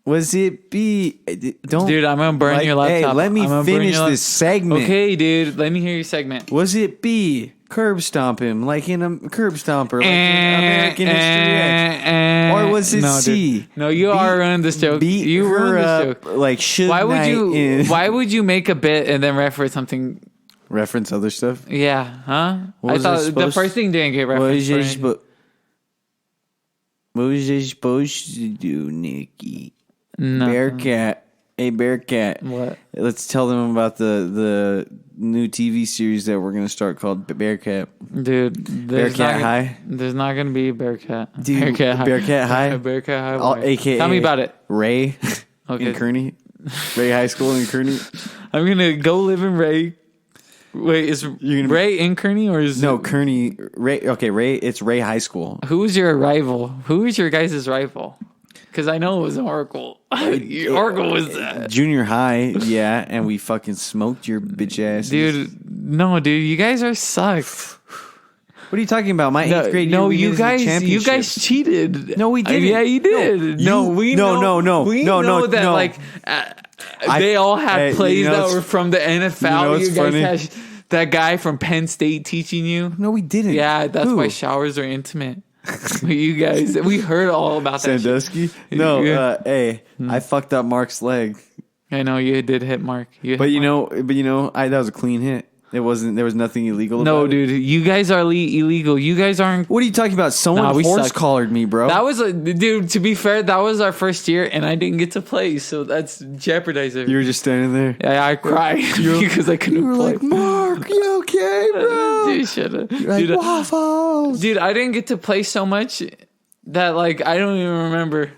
Was it B? Don't, dude, I'm gonna burn your laptop. Hey, let me finish this segment. Okay, dude, let me hear your segment. Was it B? Curb stomp him like in a curb stomper, like in American History X, or was it C? Dude. No, you are running this joke. You ruined this joke. Like why would you make a bit and then reference something? Reference other stuff? Yeah, huh? I thought the first thing didn't get referenced. What was I supposed to do, Nikki? Bearcat. Hey, Bearcat. What? Let's tell them about the new TV series that we're going to start called Bearcat. Dude. Bearcat High? There's not going to be Bearcat. Dude, Bearcat High. Bearcat High? Bearcat High. AKA. Tell me about it. Ray in Kearney. Ray High School in Kearney. I'm going to go live in Ray. Wait, is Ray in Kearney or is no Kearney? Ray. Okay, Ray. It's Ray High School. Who is your rival? Who is your guys' rival? Because I know it was Oracle. Oracle was junior high, yeah, and we fucking smoked your bitch ass, dude. No, dude, you guys are suck. What are you talking about? My 8th grade year, no, you guys cheated. No, we didn't. Yeah, you did. We know that they all had plays that were from the NFL. You guys had that guy from Penn State teaching you. No, we didn't. Yeah, that's why showers are intimate. You guys, we heard all about that. Sandusky? No, hey, I fucked up Mark's leg. I know you did hit Mark. But you know, that was a clean hit. There was nothing illegal about it. No, dude, you guys are illegal. You guys aren't. What are you talking about? Someone horse-collared me, bro. That was dude, to be fair, that was our first year, and I didn't get to play, so that's jeopardizing. You were just standing there. Yeah, I cried because I couldn't play. You were like, Mark, you okay, bro? Dude, shut up. You're like, waffles. Dude, I didn't get to play so much that, I don't even remember.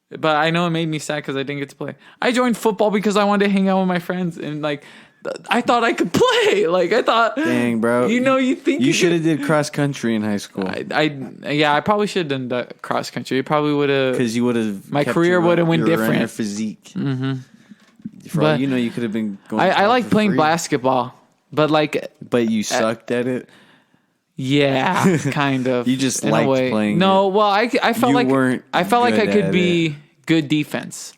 But I know it made me sad because I didn't get to play. I joined football because I wanted to hang out with my friends, and, I thought I could play. I thought, dang, bro. You think you should have did cross country in high school. I probably should have done cross country. It probably would have, because you would have. My career would have went different. Your physique. Mm-hmm. For all you could have been going. I like playing basketball, but But you sucked at it. Yeah, kind of. You just liked playing. No, well, I felt like I could be good defense.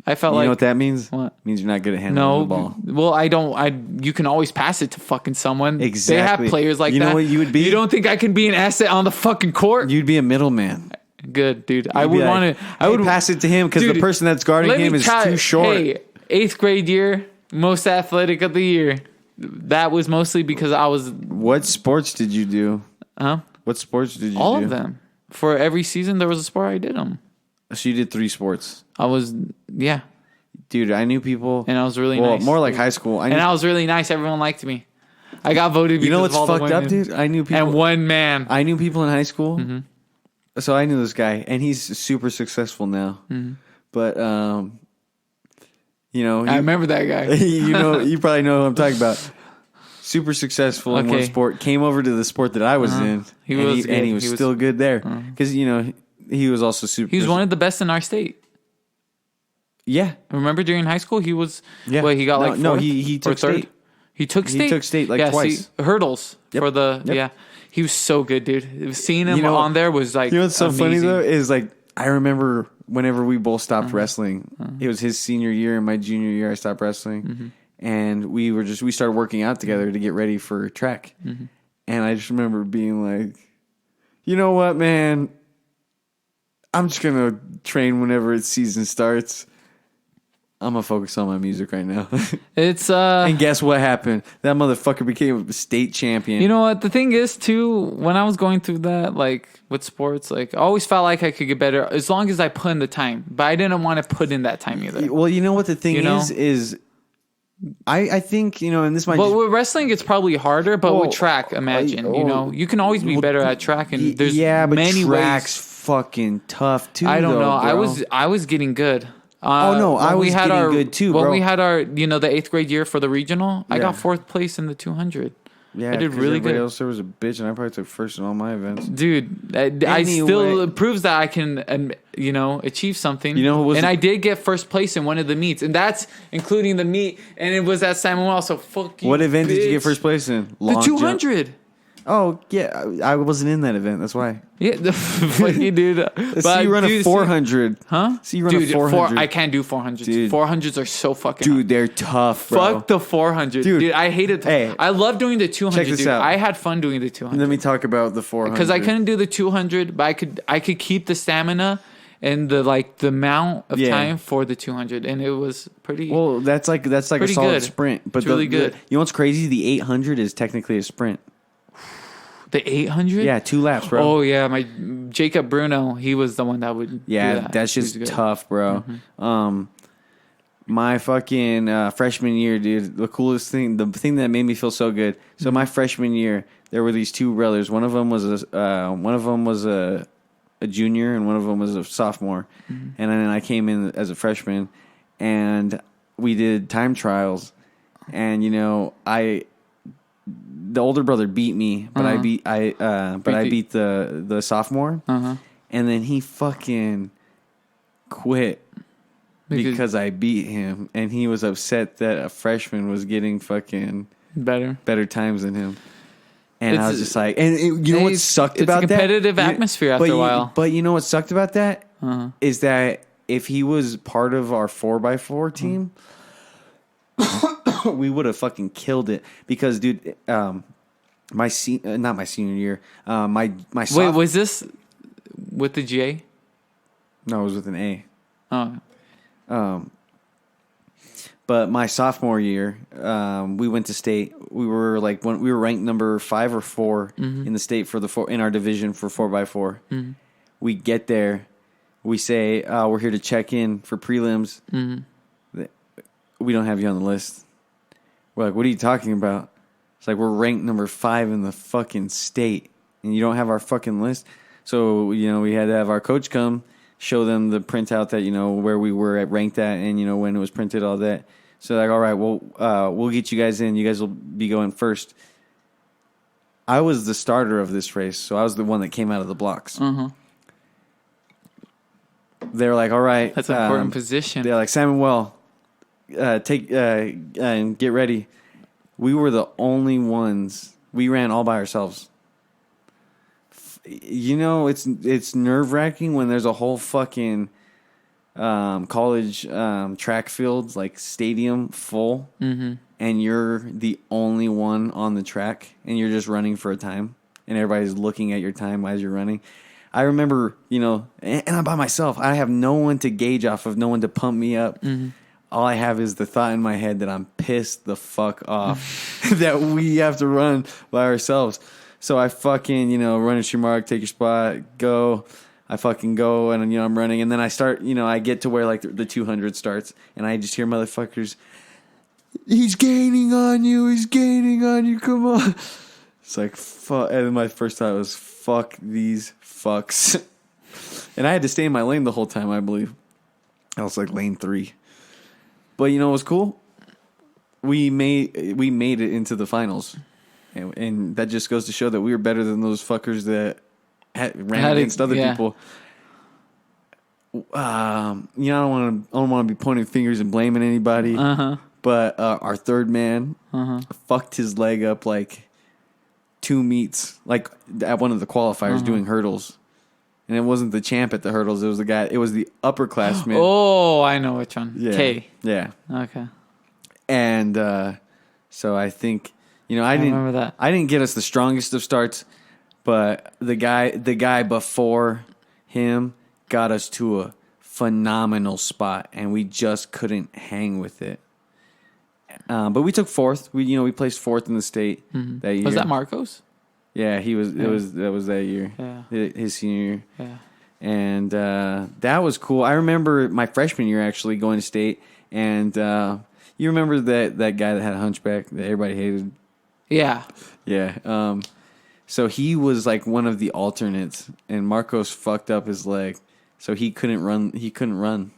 I felt you know what that means? What? It means you're not good at handling the ball. Well, I don't. You can always pass it to fucking someone. Exactly. They have players like that. You know what you would be? You don't think I can be an asset on the fucking court? You'd be a middleman. Good, dude. I would want to. I would pass it to him because the person that's guarding him is too short. Hey, 8th grade year, most athletic of the year. That was mostly because I was. What sports did you do? Huh? What sports did you do? All of them. For every season, there was a sport I did them. So you did 3 sports. I was, yeah. Dude, I knew people. And I was really nice. More like high school. I was really nice. Everyone liked me. I got voted because you know what's of all fucked up, dude? I knew people. And one man. I knew people in high school. Mm-hmm. So I knew this guy, and he's super successful now. Mm-hmm. But, you know. I remember that guy. You probably know who I'm talking about. Super successful in one sport. Came over to the sport that I was in. He was still good there. Because, you know, he was also super. He was one of the best in our state. Yeah. Remember during high school, he was. Yeah. Well, he got fourth he took state. He took state. He took state twice. Hurdles for the yeah. He was so good, dude. Seeing him on there was like. You know what's so funny though is like I remember whenever we both stopped wrestling, it was his senior year and my junior year. I stopped wrestling, and we started working out together to get ready for track, and I just remember being like, you know what, man, I'm just gonna train whenever season starts. I'm gonna focus on my music right now. And guess what happened? That motherfucker became a state champion. You know what? The thing is too, when I was going through that, like with sports, like I always felt like I could get better as long as I put in the time. But I didn't want to put in that time either. Well, you know what the thing is I think, you know, and this might. But with wrestling, it's probably harder. But with track, imagine, you know, you can always be better at track, and there's many track's ways. Fucking tough too. I don't know. Bro. I was getting good. I was getting good too, bro. When we had our, you know, the 8th grade year for the regional, I got 4th place in the 200. Yeah, I did really good. Everybody else there was a bitch, and I probably took first in all my events. Dude, I still it proves that I can, you know, achieve something. You know, who was I did get first place in one of the meets, and that's including the meet, and it was at Samuel. So fuck you. What event did you get first place in? The 200. Oh yeah, I wasn't in that event. That's why. Yeah, the fucking dude. See you run a 400, huh? See you run a 400. I can't do 400s. Dude, 400s are so fucking. Dude, they're tough, bro. Fuck the 400, dude. I hated. Hey, I love doing the 200. Check this dude. out. I had fun doing the 200. Let me talk about the 400 because I couldn't do the 200, but I could keep the stamina and the amount of time for the 200, and it was pretty. Well, that's like a solid good. sprint, but it's really good. You know what's crazy? The 800 is technically a sprint. The 800? Yeah, 2 laps, bro. Oh, yeah. My Jacob Bruno, he was the one that would do that. That's just tough, bro. My fucking freshman year, dude, the thing that made me feel so good. So my freshman year, there were these 2 brothers. One of them was a junior, and one of them was a sophomore. And then I came in as a freshman, and we did time trials. And you know, the older brother beat me, but I beat the sophomore, and then he fucking quit because I beat him, and he was upset that a freshman was getting fucking better times than him. And I was just like, you know what sucked about that? It's a competitive atmosphere after a while. But you know what sucked about that is that if he was part of our 4x4 team. We would have fucking killed it because, dude, not my senior year. My wait, was this with the GA? No, it was with an A. Oh. But my sophomore year, we went to state. We were we were ranked number 5 or 4 in the state in our division for 4x4. We get there, we say we're here to check in for prelims. We don't have you on the list. We're like, what are you talking about? It's like, we're ranked number 5 in the fucking state, and you don't have our fucking list. So, you know, we had to have our coach come, show them the printout that, you know, where we were ranked at, and, you know, when it was printed, all that. So, like, all right, well, we'll get you guys in. You guys will be going first. I was the starter of this race, so I was the one that came out of the blocks. They're like, all right. That's an important position. They're like, Samuel, take and get ready. We were the only ones. We ran all by ourselves. You know, it's nerve wracking when there's a whole fucking college track field, like stadium full, and you're the only one on the track, and you're just running for a time, and everybody's looking at your time as you're running. I remember, you know, and I'm by myself. I have no one to gauge off of, no one to pump me up. All I have is the thought in my head that I'm pissed the fuck off that we have to run by ourselves. So I fucking, you know, run at your mark, take your spot, go. I fucking go and, I'm running. And then I start, I get to where like the 200 starts. And I just hear motherfuckers, he's gaining on you. He's gaining on you. Come on. It's like, fuck. And my first thought was, fuck these fucks. And I had to stay in my lane the whole time, I believe. I was like lane 3. But you know what was cool? We made it into the finals. And that just goes to show that we were better than those fuckers that ran against other people. I don't want to be pointing fingers and blaming anybody. But our third man fucked his leg up like 2 meets, like at one of the qualifiers doing hurdles. And it wasn't the champ at the hurdles. It was the guy. It was the upperclassman. Oh, I know which one. Yeah. K. Yeah. Okay. And so I think, I remember that. I didn't get us the strongest of starts, but the guy before him got us to a phenomenal spot, and we just couldn't hang with it. But we took 4th. We placed 4th in the state that year. Was that Marcos? Yeah, he was. Yeah. That was that year. Yeah, his senior year. Yeah, and that was cool. I remember my freshman year actually going to state, and you remember that guy that had a hunchback that everybody hated. Yeah. Yeah. So he was like one of the alternates, and Marcos fucked up his leg, so he couldn't run.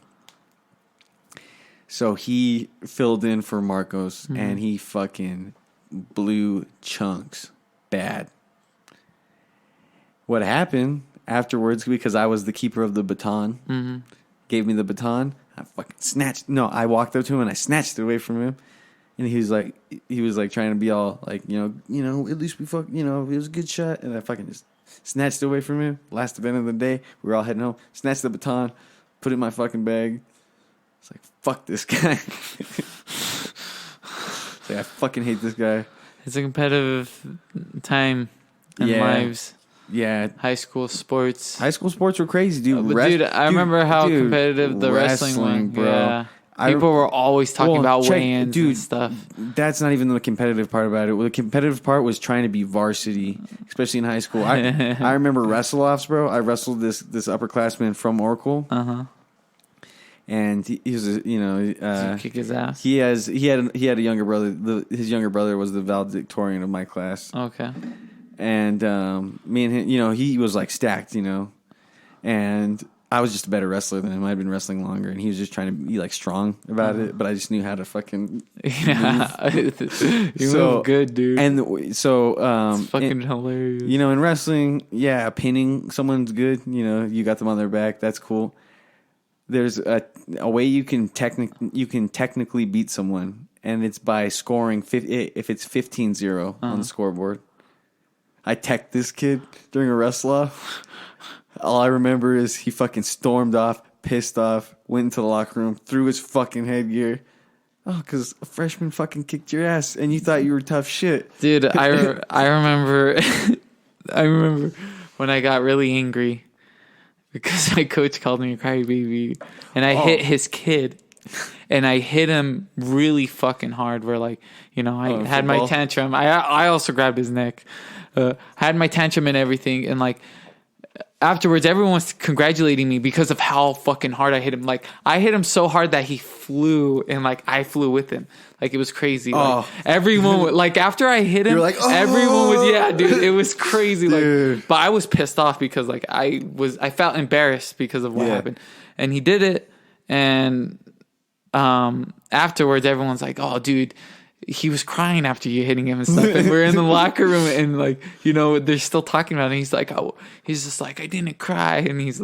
So he filled in for Marcos, and he fucking blew chunks bad. What happened afterwards, because I was the keeper of the baton, gave me the baton, I fucking snatched. No, I walked up to him and I snatched it away from him. And he was like trying to be all like, at least we it was a good shot. And I fucking just snatched it away from him. Last event of the day, we were all heading home. Snatched the baton, put it in my fucking bag. It's like, fuck this guy. It's like, I fucking hate this guy. It's a competitive time in lives. Yeah. High school sports. High school sports were crazy, dude. I remember how competitive the wrestling was. Bro. Yeah. People were always talking about weigh-ins and stuff. That's not even the competitive part about it. Well, the competitive part was trying to be varsity, especially in high school. I remember wrestle-offs, bro. I wrestled this upperclassman from Oracle. And he was, Did you kick his ass? He had a younger brother. His younger brother was the valedictorian of my class. Okay. And me and him, he was like stacked, and I was just a better wrestler than him. I'd been wrestling longer, and he was just trying to be like strong about it. But I just knew how to fucking move. You move good, dude. And so it's fucking hilarious. In wrestling, pinning someone's good. You got them on their back. That's cool. There's a way you can technically beat someone, and it's by scoring if it's 15-0 on the scoreboard. I teched this kid during a wrestle-off. All I remember is he fucking stormed off, pissed off, went into the locker room, threw his fucking headgear. Oh, because a freshman fucking kicked your ass, and you thought you were tough shit. Dude, I remember I remember when I got really angry because my coach called me a crybaby, and I hit his kid. And I hit him really fucking hard where, like, I had my tantrum. I also grabbed his neck. Had my tantrum and everything. And, like, afterwards, everyone was congratulating me because of how fucking hard I hit him. Like, I hit him so hard that he flew, and, like, I flew with him. Like, it was crazy. Like, everyone, like, after I hit him, like, everyone was, dude, it was crazy. Like, but I was pissed off because, like, I felt embarrassed because of what happened. And he did it, and afterwards, everyone's like, "Oh, dude, he was crying after you hitting him and stuff." And we're in the locker room, and like, they're still talking about it. And he's like, he's just like, "I didn't cry," and he's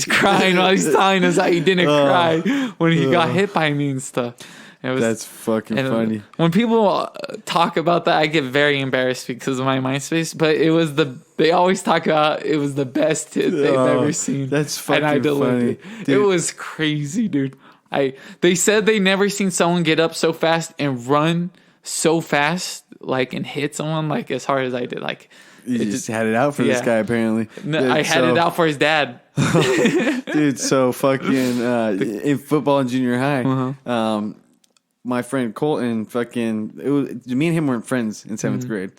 crying while he's telling us that he didn't cry when he got hit by me and stuff. That's fucking funny. When people talk about that, I get very embarrassed because of my mind space. But they always talk about it was the best hit they've ever seen. That's fucking funny. It was crazy, dude. They said they never seen someone get up so fast and run so fast, like, and hit someone like as hard as I did. Like, you just had it out for this guy, apparently. No, dude, I had it out for his dad. Dude, so fucking in football in junior high, my friend Colton, me and him weren't friends in 7th grade,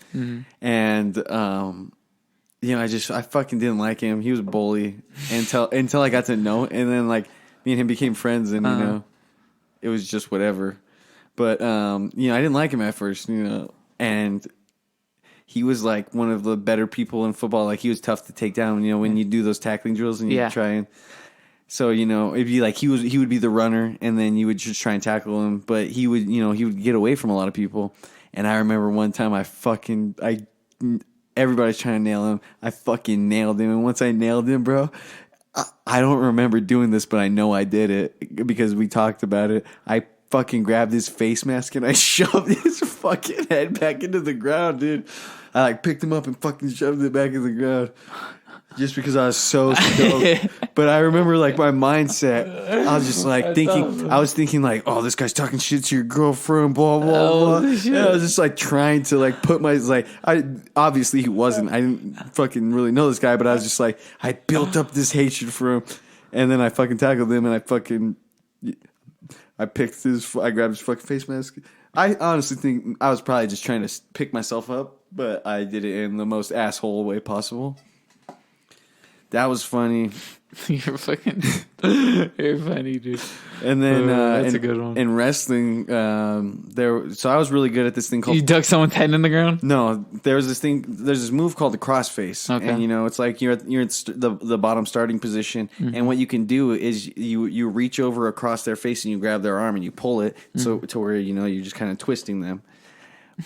and I fucking didn't like him. He was a bully until I got to know, and then like me and him became friends, and it was just whatever. But I didn't like him at first, and he was like one of the better people in football. Like he was tough to take down. When you do those tackling drills and you try and. So it'd be like he would be the runner, and then you would just try and tackle him. But he would get away from a lot of people. And I remember one time everybody's trying to nail him. I fucking nailed him, and once I nailed him, bro, I don't remember doing this, but I know I did it because we talked about it. I fucking grabbed his face mask and I shoved his fucking head back into the ground, dude. I like picked him up and fucking shoved it back in the ground. Just because I was so stoked. But I remember like my mindset. I was just like thinking like, oh, this guy's talking shit to your girlfriend, blah, blah, blah. And I was just like trying to like put obviously he wasn't. I didn't fucking really know this guy, but I was just like, I built up this hatred for him. And then I fucking tackled him and I grabbed his fucking face mask. I honestly think I was probably just trying to pick myself up, but I did it in the most asshole way possible. That was funny. You're funny, dude. And then that's a good one. In wrestling, so I was really good at this thing called. You dug someone's head in the ground? No, there's this move called the crossface, and it's like you're at the bottom starting position, and what you can do is you reach over across their face and you grab their arm and you pull it so to where you're just kind of twisting them.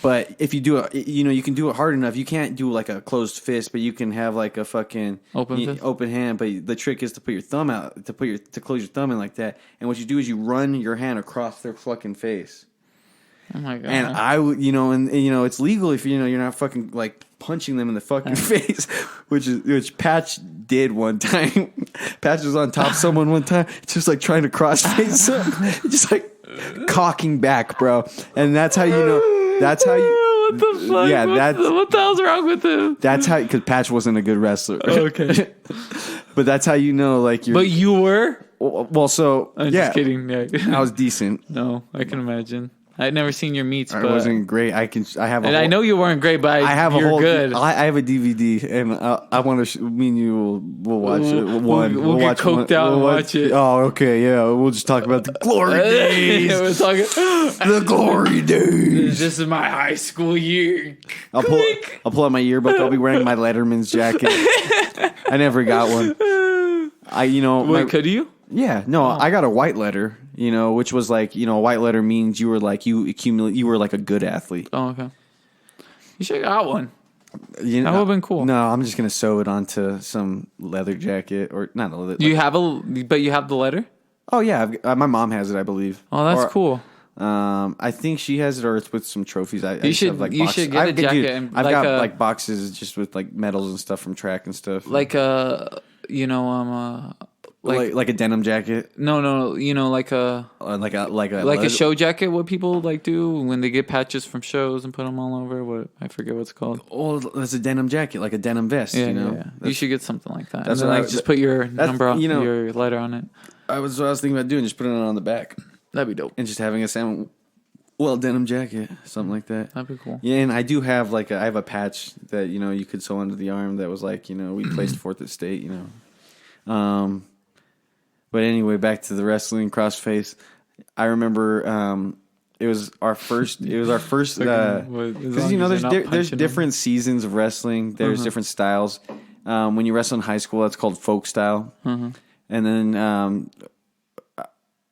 But if you do it, you can do it hard enough. You can't do like a closed fist, but you can have like a fucking open hand. But the trick is to put your thumb out, to close your thumb in like that. And what you do is you run your hand across their fucking face. Oh my god! And I would, and it's legal if you're not fucking like punching them in the fucking face, which Patch did one time. Patch was on top of someone one time, just like trying to cross face him, just like cocking back, bro. And that's how you know. That's how you. What the fuck? Yeah, what the hell's wrong with him? That's how, because Patch wasn't a good wrestler. Oh, okay. But that's how you know, like you're. But you were. Well, so I'm just kidding. Yeah. I was decent. No, I can imagine. I'd never seen your meets, but I wasn't great. I have, and I know you weren't great, but you're good. I have a DVD, and I want to. Me and you will watch it. We'll get coked out and watch it. Oh, okay, yeah. We'll just talk about the glory days. We're talking the glory days. This is my high school year. I'll pull out my yearbook. I'll be wearing my Letterman's jacket. I never got one. Wait, could you? Yeah, no, I got a white letter, which was like, a white letter means you were like, you were like a good athlete. Oh, okay. You should have got one. That would have been cool. No, I'm just going to sew it onto some leather jacket or not a leather. Do you have but you have the letter? Oh, yeah. My mom has it, I believe. Oh, that's cool. I think she has it, or it's with some trophies. You should get a jacket. I've got like boxes just with like medals and stuff from track and stuff. Like like a denim jacket. No, like a show jacket. What people like do when they get patches from shows and put them all over. What I forget what's called. Oh, that's a denim jacket, like a denim vest. Yeah. You should get something like that. That's and then, just put your number on your letter on it. I was thinking about doing, just putting it on the back. That'd be dope. And just having a denim jacket, something like that. That'd be cool. Yeah, and I do have I have a patch that you could sew under the arm that was like we placed fourth at state. But anyway, back to the wrestling crossface. I remember it was our first because there's different seasons of wrestling. There's different styles. When you wrestle in high school, that's called folk style. And then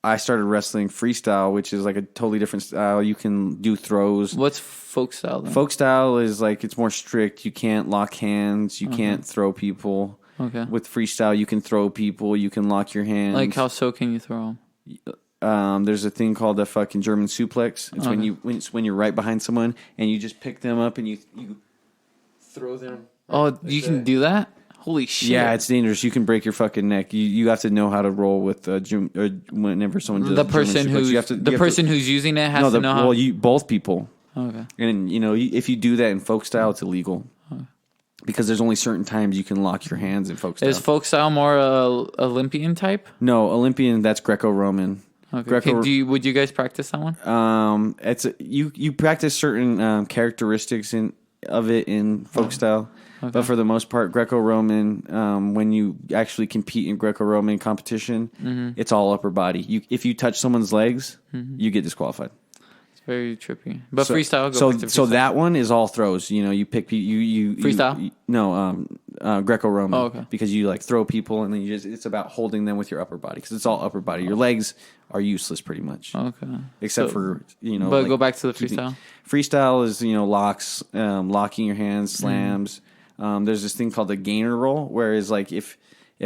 I started wrestling freestyle, which is like a totally different style. You can do throws. What's folk style then? Folk style is like it's more strict. You can't lock hands. You can't throw people. Okay. With freestyle, you can throw people. You can lock your hands. Like how so can you throw them? There's a thing called a fucking German suplex. It's when you're right behind someone and you just pick them up and you throw them. Oh, you can do that? Holy shit! Yeah, it's dangerous. You can break your fucking neck. You have to know how to roll with whenever someone does the person who's using it has to know how. Well, both people. Okay. And if you do that in folk style, it's illegal. Because there's only certain times you can lock your hands in folk style. Is folk style more Olympian type? No, Olympian. That's Greco-Roman. Okay. Would you guys practice that one? You practice certain characteristics of it in folk style. Okay. But for the most part, Greco-Roman, when you actually compete in Greco-Roman competition, it's all upper body. If you touch someone's legs, you get disqualified. It's very trippy. But freestyle, so that one is all throws. You know, you pick you freestyle. Greco-Roman. Oh, okay. Because you like throw people and then it's about holding them with your upper body because it's all upper body. Your legs are useless pretty much. Okay. Except for But like go back to the freestyle. Freestyle is locks, locking your hands, slams. There's this thing called the gainer roll, whereas like if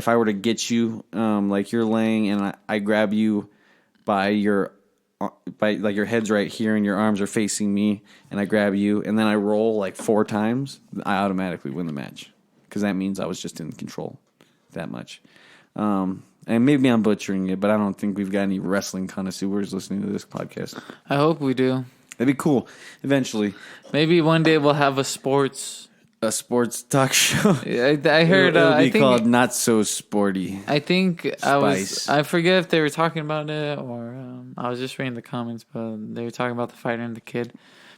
I were to get you, like you're laying and I grab you by like your head's right here and your arms are facing me, and I grab you and then I roll like 4 times, I automatically win the match because that means I was just in control that much. And maybe I'm butchering it, but I don't think we've got any wrestling connoisseurs listening to this podcast. I hope we do. That'd be cool. Eventually, maybe one day we'll have a sports talk show. I heard. It'll be I think called Not So Sporty. I think Spice. I forget if they were talking about it or I was just reading the comments, but they were talking about the fighter and the kid.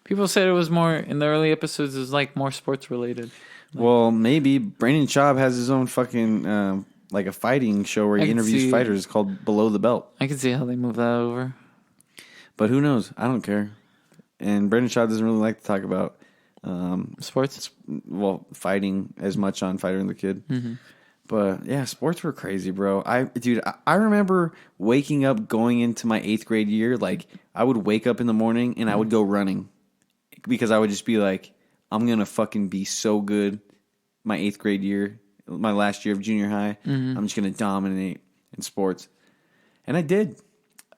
People said it was more in the early episodes. It was like more sports related. Well, maybe Brandon Schaub has his own fucking like a fighting show where he interviews fighters called Below the Belt. I can see how they move that over. But who knows? I don't care. And Brandon Schaub doesn't really like to talk about sports. Well, fighting as much on Fighter and the Kid. Mm-hmm. But yeah, sports were crazy, bro. I remember waking up going into my 8th grade year. Like I would wake up in the morning and I would go running because I would just be like, I'm gonna fucking be so good. My 8th grade year, my last year of junior high, I'm just gonna dominate in sports, and I did.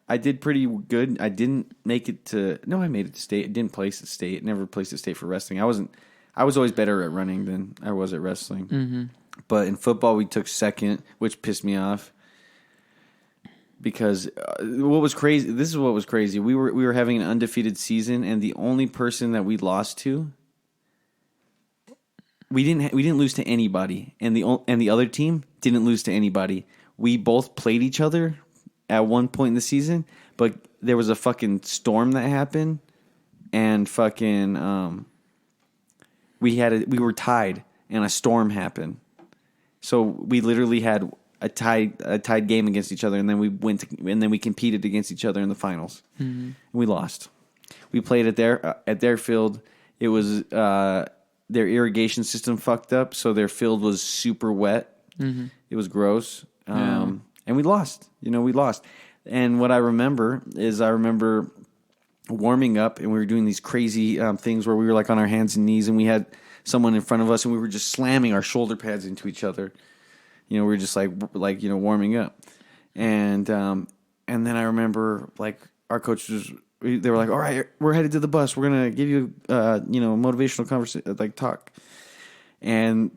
I did pretty good. I didn't make it to. No, I made it to state. I didn't place at state. Never placed at state for wrestling. I was always better at running than I was at wrestling. Mm-hmm. But in football, we took second, which pissed me off. Because what was crazy? This is what was crazy. We were having an undefeated season, and the only person that we lost to, we didn't lose to anybody, and the other team didn't lose to anybody. We both played each other at one point in the season, but there was a fucking storm that happened, and fucking we were tied, and a storm happened. So we literally had a tied game against each other, and then we competed against each other in the finals, and we lost. We played at their field. It was their irrigation system fucked up, so their field was super wet. Mm-hmm. It was gross. And we lost. We lost. And what I remember is warming up, and we were doing these crazy things where we were like on our hands and knees, and we had someone in front of us, and we were just slamming our shoulder pads into each other. We were just like warming up. And then I remember like our coaches, they were like, all right, we're headed to the bus. We're going to give you, motivational conversation, like talk. And,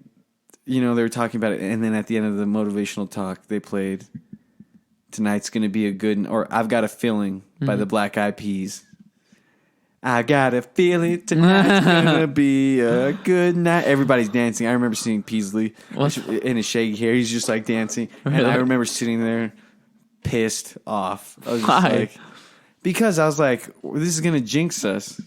they were talking about it. And then at the end of the motivational talk, they played Tonight's Going to Be a Good, or I've Got a Feeling by the Black Eyed Peas. I got a feeling tonight's going to be a good night. Everybody's dancing. I remember seeing Peasley in his shaggy hair. He's just like dancing. Really? And I remember sitting there pissed off. I was just like, because I was like, this is going to jinx us.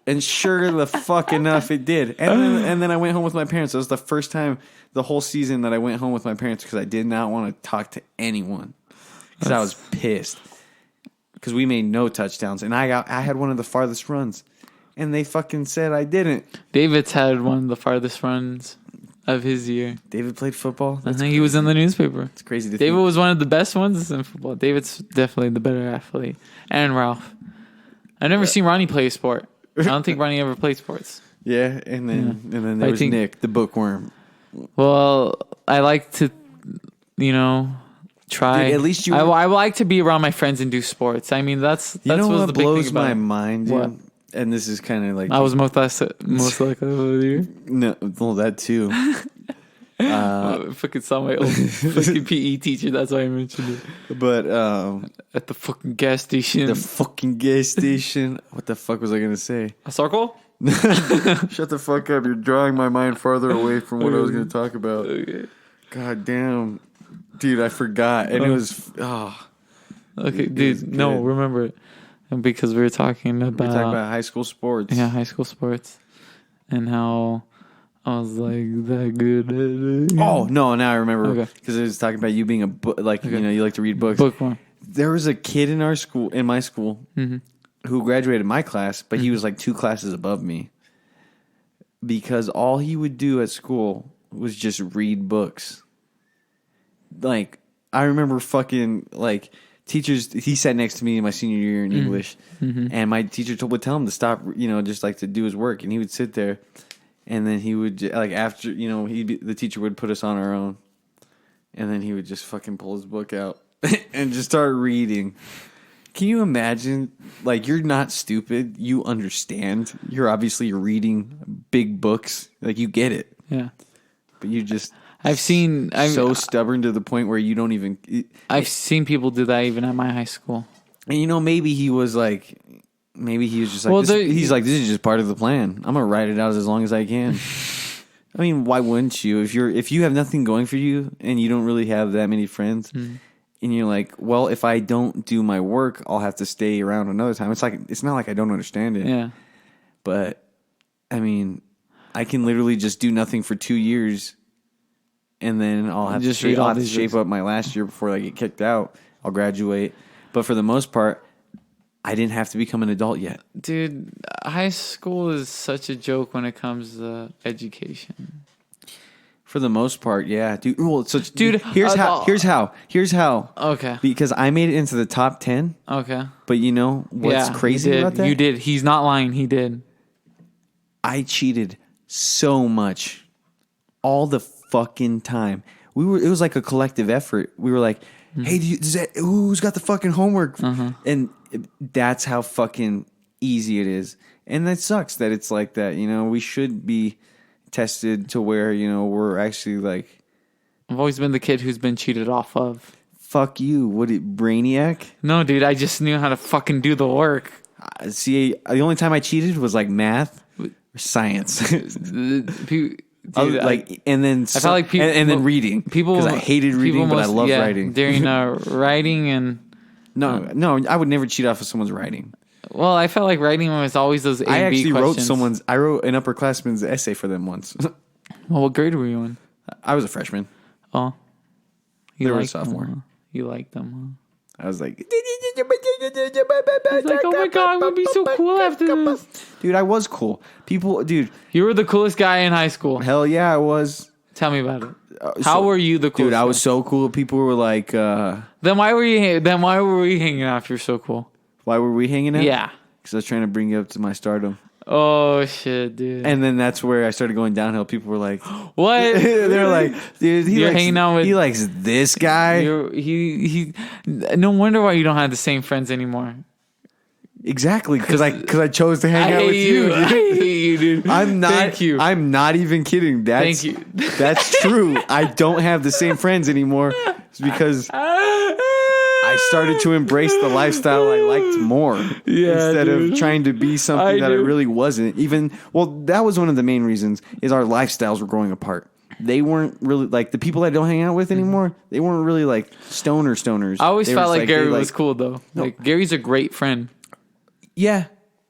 And sure the fuck enough, it did. And then I went home with my parents. It was the first time the whole season that I went home with my parents because I did not want to talk to anyone because I was pissed. Because we made no touchdowns, and I had one of the farthest runs, and they fucking said I didn't. David's had one of the farthest runs of his year. David played football? I think he was in the newspaper. It's crazy to David was one of the best ones in football. David's definitely the better athlete. And Ralph. I've never seen Ronnie play a sport. I don't think Ronnie ever played sports. Yeah, and then there was Nick, the bookworm. Well, I like to, try. Dude, at least I like to be around my friends and do sports. I mean, that's what the blows big thing my about mind, dude? What? And this is kind of like I was most likely with you. No, well, that too. I fucking saw my old fucking PE teacher. That's why I mentioned it. But at the fucking gas station. The fucking gas station. What the fuck was I gonna say? A circle? Shut the fuck up! You're drawing my mind farther away from what I was gonna talk about. Okay. God damn, dude, I forgot, and it was Okay, dude. No, remember it because we were talking about high school sports. Yeah, high school sports, and how I was like that good at it. Oh no! Now I remember because it was talking about you being a you know, you like to read books. Bookworm. There was a kid in my school, who graduated my class, but he was like 2 classes above me. Because all he would do at school was just read books. Like, I remember fucking, like, teachers, he sat next to me in my senior year in English, and my teacher would tell him to stop, you know, just like to do his work, and he would sit there, and then he would, like, after, you know, the teacher would put us on our own, and then he would just fucking pull his book out and just start reading. Can you imagine? Like, you're not stupid. You understand. You're obviously reading big books. Like, you get it. Yeah. But you just... I'm so stubborn to the point where you don't even... I've seen people do that even at my high school. And, you know, maybe he was just like... Well, he's like, this is just part of the plan. I'm going to write it out as long as I can. I mean, why wouldn't you? If you have nothing going for you and you don't really have that many friends... And you're like, well, if I don't do my work, I'll have to stay around another time. It's not like I don't understand it. Yeah. But, I mean, I can literally just do nothing for 2 years, and then I'll have to shape up my last year before I get kicked out. I'll graduate. But for the most part, I didn't have to become an adult yet. Dude, high school is such a joke when it comes to education. For the most part, yeah, dude. Well, here's how. Okay. Because I made it into the top 10. Okay. But you know what's crazy about that? You did. He's not lying. He did. I cheated so much, all the fucking time. It was like a collective effort. We were like, hey, who's got the fucking homework? And that's how fucking easy it is. And that sucks that it's like that. You know, we should be tested to where, you know, we're actually like... I've always been the kid who's been cheated off of. Fuck you. Brainiac? No, dude, I just knew how to fucking do the work. See, the only time I cheated was like math or science. Dude, and then I felt like people, and then reading. Because I hated reading, but I love writing. During writing and... No, I would never cheat off of someone's writing. Well, I felt like writing was always those A and B questions. I wrote an upperclassman's essay for them once. Well, what grade were you in? I was a freshman. Oh. They were a sophomore. Them, huh? You liked them, huh? I was like... I was like, oh my god, I'm going to be so cool after this. Dude, I was cool. Dude. You were the coolest guy in high school. Hell yeah, I was. Tell me about it. How were you the coolest? Dude, I was so cool. People were like... Then why were we hanging out if you're so cool? Why were we hanging out? Yeah. Because I was trying to bring you up to my stardom. Oh, shit, dude. And then that's where I started going downhill. People were like... What? They're like, dude, he likes this guy. No wonder why you don't have the same friends anymore. Exactly, because I chose to hang out with you. I hate you, dude. Thank you. I'm not even kidding. Thank you. That's true. I don't have the same friends anymore. It's because... I started to embrace the lifestyle I liked more instead of trying to be something that I really wasn't. That was one of the main reasons is our lifestyles were growing apart. They weren't really like the people I don't hang out with anymore. They weren't really like stoners. I always felt like Gary was cool though. No. Like Gary's a great friend. Yeah,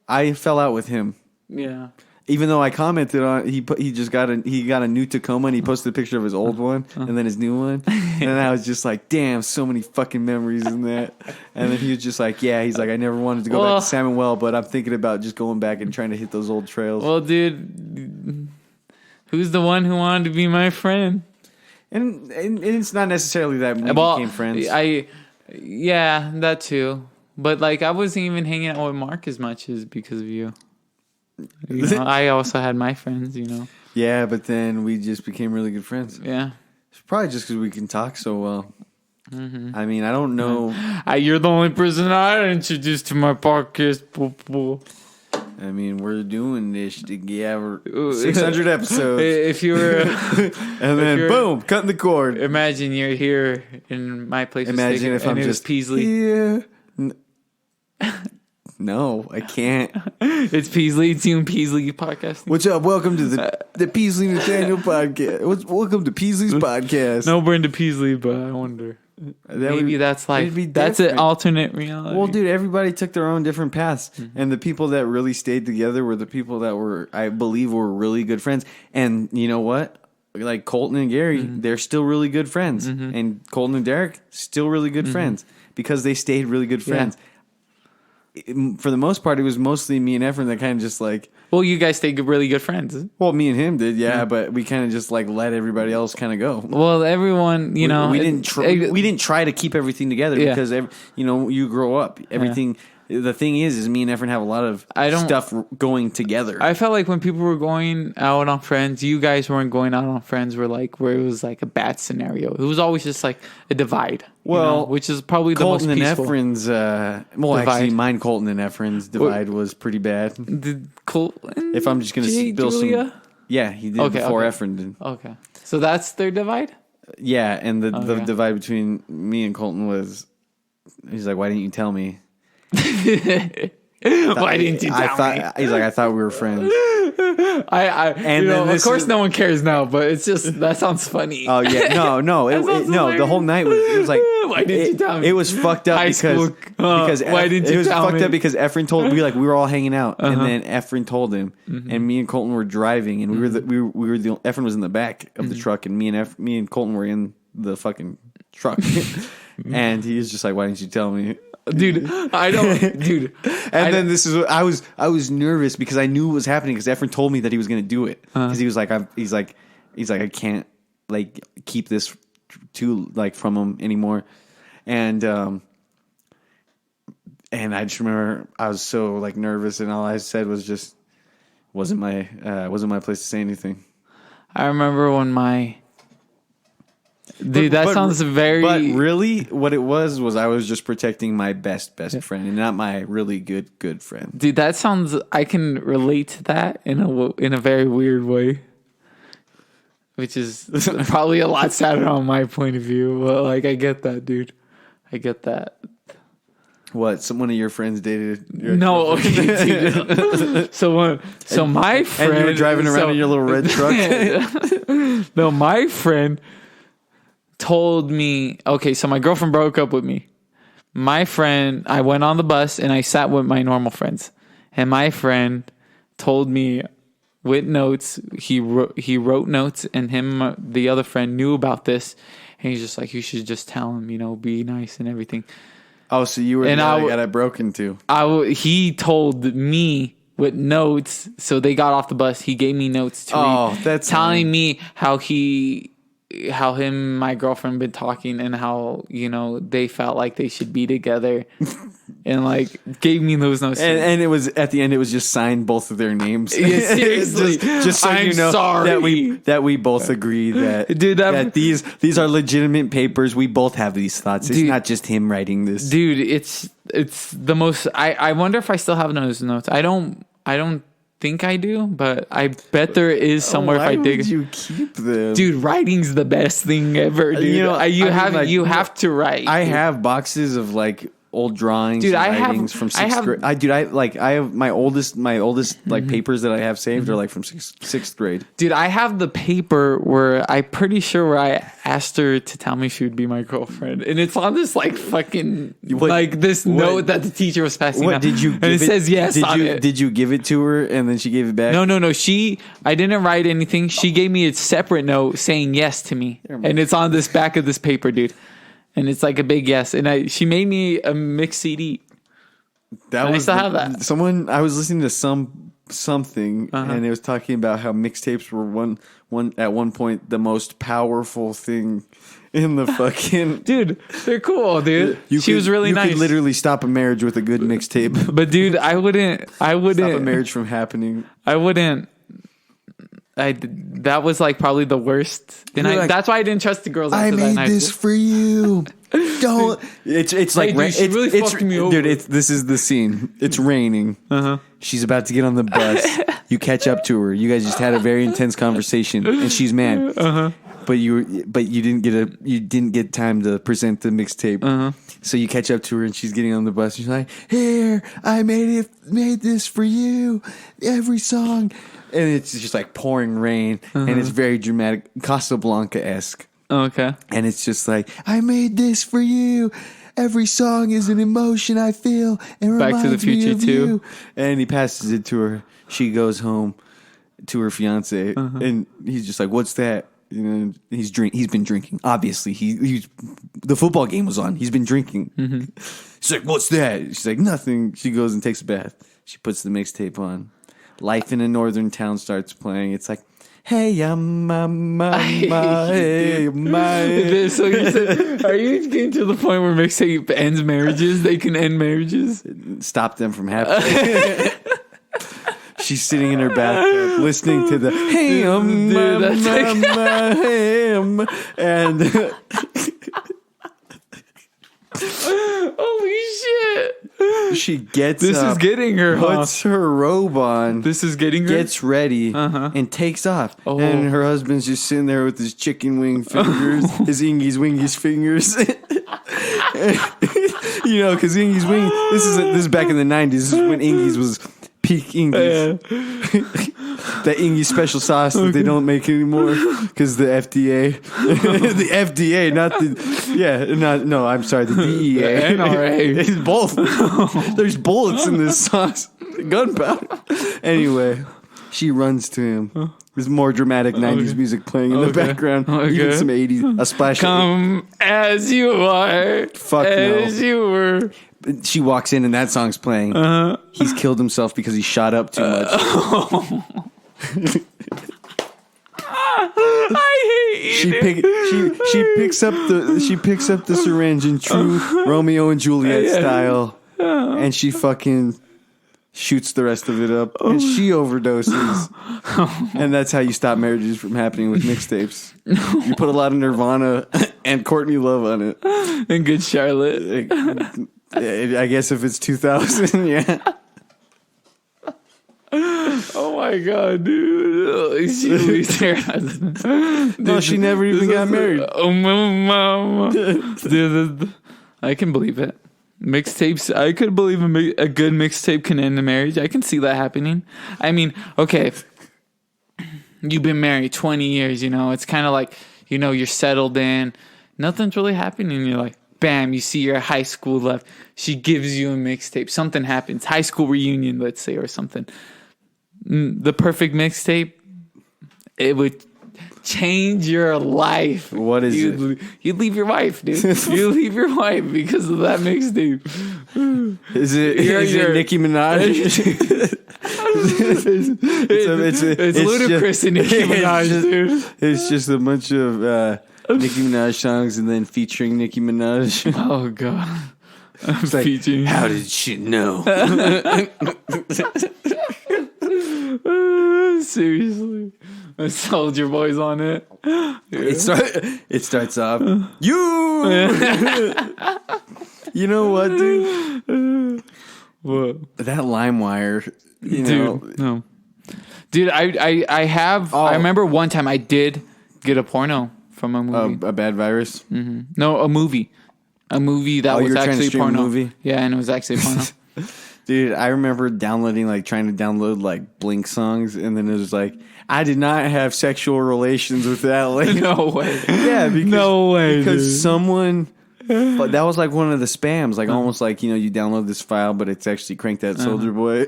I fell out with him. Yeah. Even though I commented on he got a new Tacoma and he posted a picture of his old one and then his new one and I was just like, damn, so many fucking memories in that. And then he was just like, yeah, he's like, I never wanted to go back to Salmon Well, but I'm thinking about just going back and trying to hit those old trails. Well, dude, who's the one who wanted to be my friend? And it's not necessarily that we became friends. Yeah, that too. But like, I wasn't even hanging out with Mark as much as because of you. You know, I also had my friends, you know. Yeah, but then we just became really good friends. Yeah. It's probably just because we can talk so well. Mm-hmm. I mean, I don't know. You're the only person I introduced to my podcast. I mean, we're doing this together. 600 episodes. If you were... and then, boom, cutting the cord. Imagine you're here in my place. Imagine if I'm just... Peasley. Yeah. No, I can't. It's Peasley. It's you and Peasley podcasting. What's up? Welcome to the Peasley Nathaniel podcast. Welcome to Peasley's podcast. No Brenda Peasley, but I wonder. Maybe that's like, it'd be that's an different. alternate reality. Well, dude, everybody took their own different paths, and the people that really stayed together were the people that were, I believe, were really good friends. And you know what? Like Colton and Gary, they're still really good friends, and Colton and Derek still really good friends because they stayed really good friends. For the most part, it was mostly me and Efren that kind of just like. Well, you guys stayed really good friends. Well, me and him did, but we kind of just like let everybody else kind of go. Well, everyone, you know, we didn't try to keep everything together because you grow up. Everything. The thing is me and Efren have a lot of stuff going together. I felt like when people were going out on Friends, you guys weren't going out on Friends where it was like a bad scenario. It was always just like a divide. Well, which is probably Colton the most peaceful. and Efren's. Actually, mine Colton and Efren's divide was pretty bad. Did Colton? If I'm just gonna spill some, yeah, he did before Efren did. Okay, so that's their divide. Yeah, and the divide between me and Colton was, he's like, "Why didn't you tell me?" Why didn't you tell me? He's like, I thought we were friends. Of course, no one cares now, but it's just that sounds funny. Oh yeah, no, the whole night was like, why didn't you tell me? It was fucked up because why didn't you tell me? It was fucked up because Efren told we were all hanging out, and then Efren told him, and me and Colton were driving, and we were the Efren was in the back of the truck, and me and Colton were in the fucking truck, and he was just like, why didn't you tell me? Dude, I don't, dude. And then this is what I was nervous because I knew what was happening because Efren told me that he was going to do it because he was like, he's like, I can't like keep this from him anymore. And I just remember I was so like nervous and all I said was just, wasn't my place to say anything. I remember when Dude, that sounds very... But really, what it was I was just protecting my best friend and not my really good friend. Dude, that sounds... I can relate to that in a very weird way. Which is probably a lot sadder on my point of view. But, like, I get that, dude. I get that. What? One of your friends dated? No, okay, dude. So my friend... And you were driving around in your little red truck? No, my friend... told me, okay, so my girlfriend broke up with me. My friend, I went on the bus and I sat with my normal friends. And my friend told me with notes, he wrote notes and the other friend knew about this. And he's just like, you should just tell him, be nice and everything. Oh, so you were the guy that got it broken to. He told me with notes, so they got off the bus. He gave me notes to read, that's telling me how him and my girlfriend been talking and how, they felt like they should be together and like gave me those notes. And it was at the end, it was just signed both of their names. Yeah, seriously. just so I'm sorry. that we both agree that, dude, that these are legitimate papers. We both have these thoughts. It's not just him writing this. Dude, it's the most, I wonder if I still have those notes. I don't think I do, but I bet there is somewhere if I dig. Why would you keep them? Dude, writing's the best thing ever, dude. You have to write. I have boxes of like old drawings, dude. From sixth grade. I have my oldest like papers that I have saved are like from sixth grade. Dude, I have the paper where I'm pretty sure where I asked her to tell me she would be my girlfriend, and it's on this like fucking note that the teacher was passing. What did you? And it says yes. Did you give it to her and then she gave it back? No. I didn't write anything. She gave me a separate note saying yes to me, and it's on this back of this paper, dude. And it's like a big yes. And she made me a mixed CD. I still have that. I was listening to something and it was talking about how mixtapes were one at one point the most powerful thing in the fucking dude. They're cool, dude. She was really nice. You could literally stop a marriage with a good mixtape. But dude, I wouldn't stop a marriage from happening. I wouldn't. That was like probably the worst, and that's why I didn't trust the girls. I made this for you. Don't. It's like dude, she really fucked me over. Dude, this is the scene. It's raining. She's about to get on the bus. You catch up to her. You guys just had a very intense conversation, and she's mad. But you didn't get time to present the mixtape. So you catch up to her, and she's getting on the bus. And she's like, "Here, I made this for you. Every song." And it's just like pouring rain, and it's very dramatic, Casablanca-esque. Okay. And it's just like, I made this for you. Every song is an emotion I feel. And Back to the Future too. And he passes it to her. She goes home to her fiance, and he's just like, "What's that?" You know, he's been drinking. Obviously, he's the football game was on. He's been drinking. She's like, "What's that?" She's like, "Nothing." She goes and takes a bath. She puts the mixtape on. Life in a Northern Town starts playing. It's like, hey, hey, my. So you said, are you getting to the point where mixtape ends marriages? They can end marriages? Stop them from happening. She's sitting in her bathtub listening to the hey, and holy shit. She gets this up, is getting her, puts her robe on, this is getting her, gets ready, and takes off. And her husband's just sitting there with his chicken wing fingers, his Ingy's wingies fingers. You know, because Ingy's wing. This is back in the 90s. This is when Ingy's was peak Ingy's. That Ingy special sauce that they don't make anymore because the FDA, the FDA, not the I'm sorry, the DEA, the NRA. It's both. There's bullets in this sauce, gunpowder. Anyway, she runs to him. There's more dramatic 90s music playing in the background. Even some 80s, a splash. Come as you are. Fuck as no. you were. She walks in and that song's playing. He's killed himself because he shot up too much. I hate you. She picks up the syringe in true Romeo and Juliet style, and she fucking shoots the rest of it up, and she overdoses. And that's how you stop marriages from happening with mixtapes. You put a lot of Nirvana and Courtney Love on it, and Good Charlotte. I guess if it's 2000, yeah. Oh my god, dude! No, she never even got married. Oh, mama. Dude, I can believe it. Mixtapes. I could believe a good mixtape can end a marriage. I can see that happening. I mean, okay, you've been married 20 years. You know, it's kind of like, you know, you're settled in. Nothing's really happening. You're like, bam, you see your high school love. She gives you a mixtape. Something happens. High school reunion, let's say, or something. The perfect mixtape, it would change your life. What is it? You'd leave your wife, dude. You leave your wife because of that mixtape. Is it Nicki Minaj? It's ludicrous in Nicki Minaj, dude. It's just a bunch of Nicki Minaj songs and then featuring Nicki Minaj. Oh god. It's like, how did she know? Seriously. Soldier Boy's on it. Yeah. It starts off, you! You know what, dude? What? That LimeWire, Dude, no. Dude, I have... I remember one time I did get a porno from a movie. A bad virus? Mm-hmm. No, a movie. A movie that was actually porno. Movie? Yeah, and it was actually porno. Dude, I remember trying to download Blink songs, and then it was like, I did not have sexual relations with that lady. No way. Yeah, because dude. Someone, that was like one of the spams, almost like, you download this file, but it's actually Crank That Soldier Boy.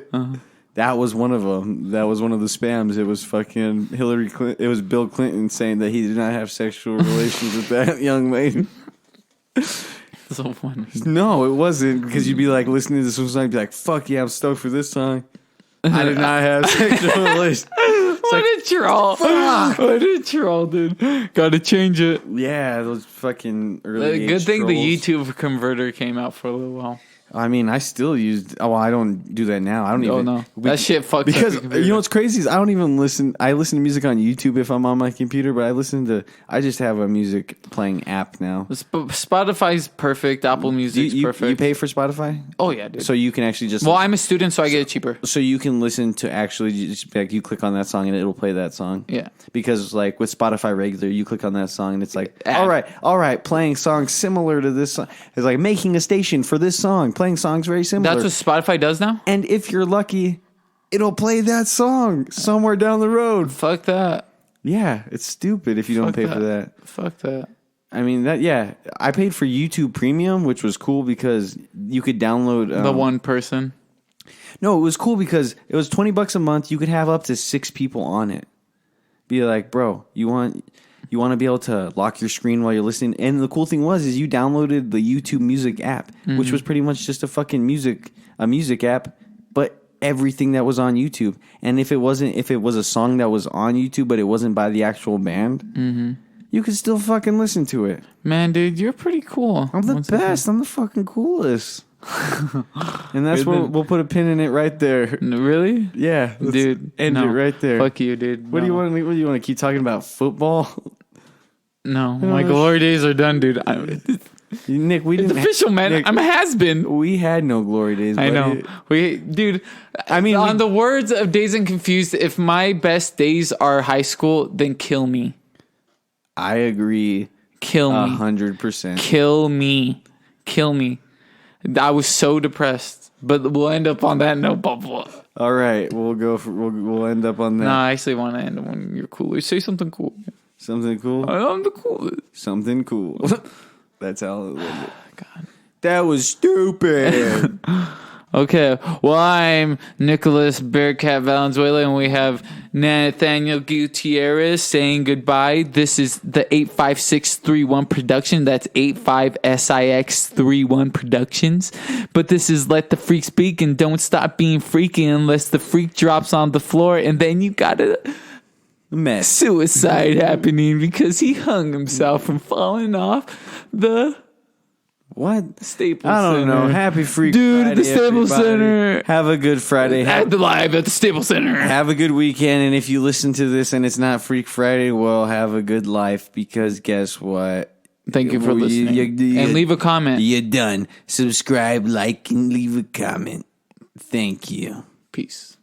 That was one of them. That was one of the spams. It was fucking Hillary Clinton. It was Bill Clinton saying that he did not have sexual relations with that young lady. So funny. No, it wasn't, because you'd be listening to this song, you'd be like, fuck yeah, I'm stoked for this song. I did not have sexual relations. What a troll. Fuck. What a troll, dude. Gotta change it. Yeah, those fucking early Good thing trolls. the YouTube converter came out for a little while. I mean, I still used. Oh, I don't do that now. I don't even. No, that shit fucks because up you know what's crazy is I don't even listen. I listen to music on YouTube if I'm on my computer, but I just have a music playing app now. Spotify's perfect. Apple Music's perfect. You pay for Spotify? Oh yeah, dude. So you can actually just. Well, I'm a student, so I get it cheaper. So you can listen to actually just you click on that song and it'll play that song. Yeah. Because with Spotify regular, you click on that song and it's like, all right, playing songs similar to this song. It's like making a station for this song, playing songs very similar. That's what Spotify does now? And if you're lucky, it'll play that song somewhere down the road. Fuck that. Yeah, it's stupid if you don't pay for that. Fuck that. I mean, I paid for YouTube Premium, which was cool because you could download... the one person. No, it was cool because it was $20 a month. You could have up to 6 people on it. Be like, bro, you want to be able to lock your screen while you're listening. And the cool thing is you downloaded the YouTube Music app, which was pretty much just a fucking music app, but everything that was on YouTube. And if it was a song that was on YouTube, but it wasn't by the actual band, you could still fucking listen to it. Man, dude, you're pretty cool. I'm the best. I'm the fucking coolest. And that's where we'll put a pin in it right there. Really? Yeah, dude. End it right there. Fuck you, dude. What do you want? What do you want to keep talking about? Football? No, my glory days are done, dude. Nick, we didn't. It's official, man. Nick, I'm a has-been. We had no glory days. I know. Dude. I mean, on the words of Dazed and Confused, if my best days are high school, then kill me. I agree. Kill me. 100%. Kill me. Kill me. I was so depressed, but we'll end up on that note. All right, we'll end up on that. No, I actually want to end when you're cooler. Say something cool. Something cool. I'm the coolest. Something cool. That's how it was. God, that was stupid. Okay, well, I'm Nicholas Bearcat Valenzuela, and we have Nathaniel Gutierrez saying goodbye. This is the 85631 production. That's 85SIX31 Productions. But this is Let the Freak Speak, and don't stop being freaky unless the freak drops on the floor, and then you got a mess. Suicide happening because he hung himself from falling off the... What? Staples I don't know. Happy Freak Dude, Friday, the Staples Center. Have a good Friday. At the live at the Staples Center. Have a good weekend. And if you listen to this and it's not Freak Friday, well, have a good life because guess what? Thank you for listening. And leave a comment. You're done. Subscribe, like, and leave a comment. Thank you. Peace.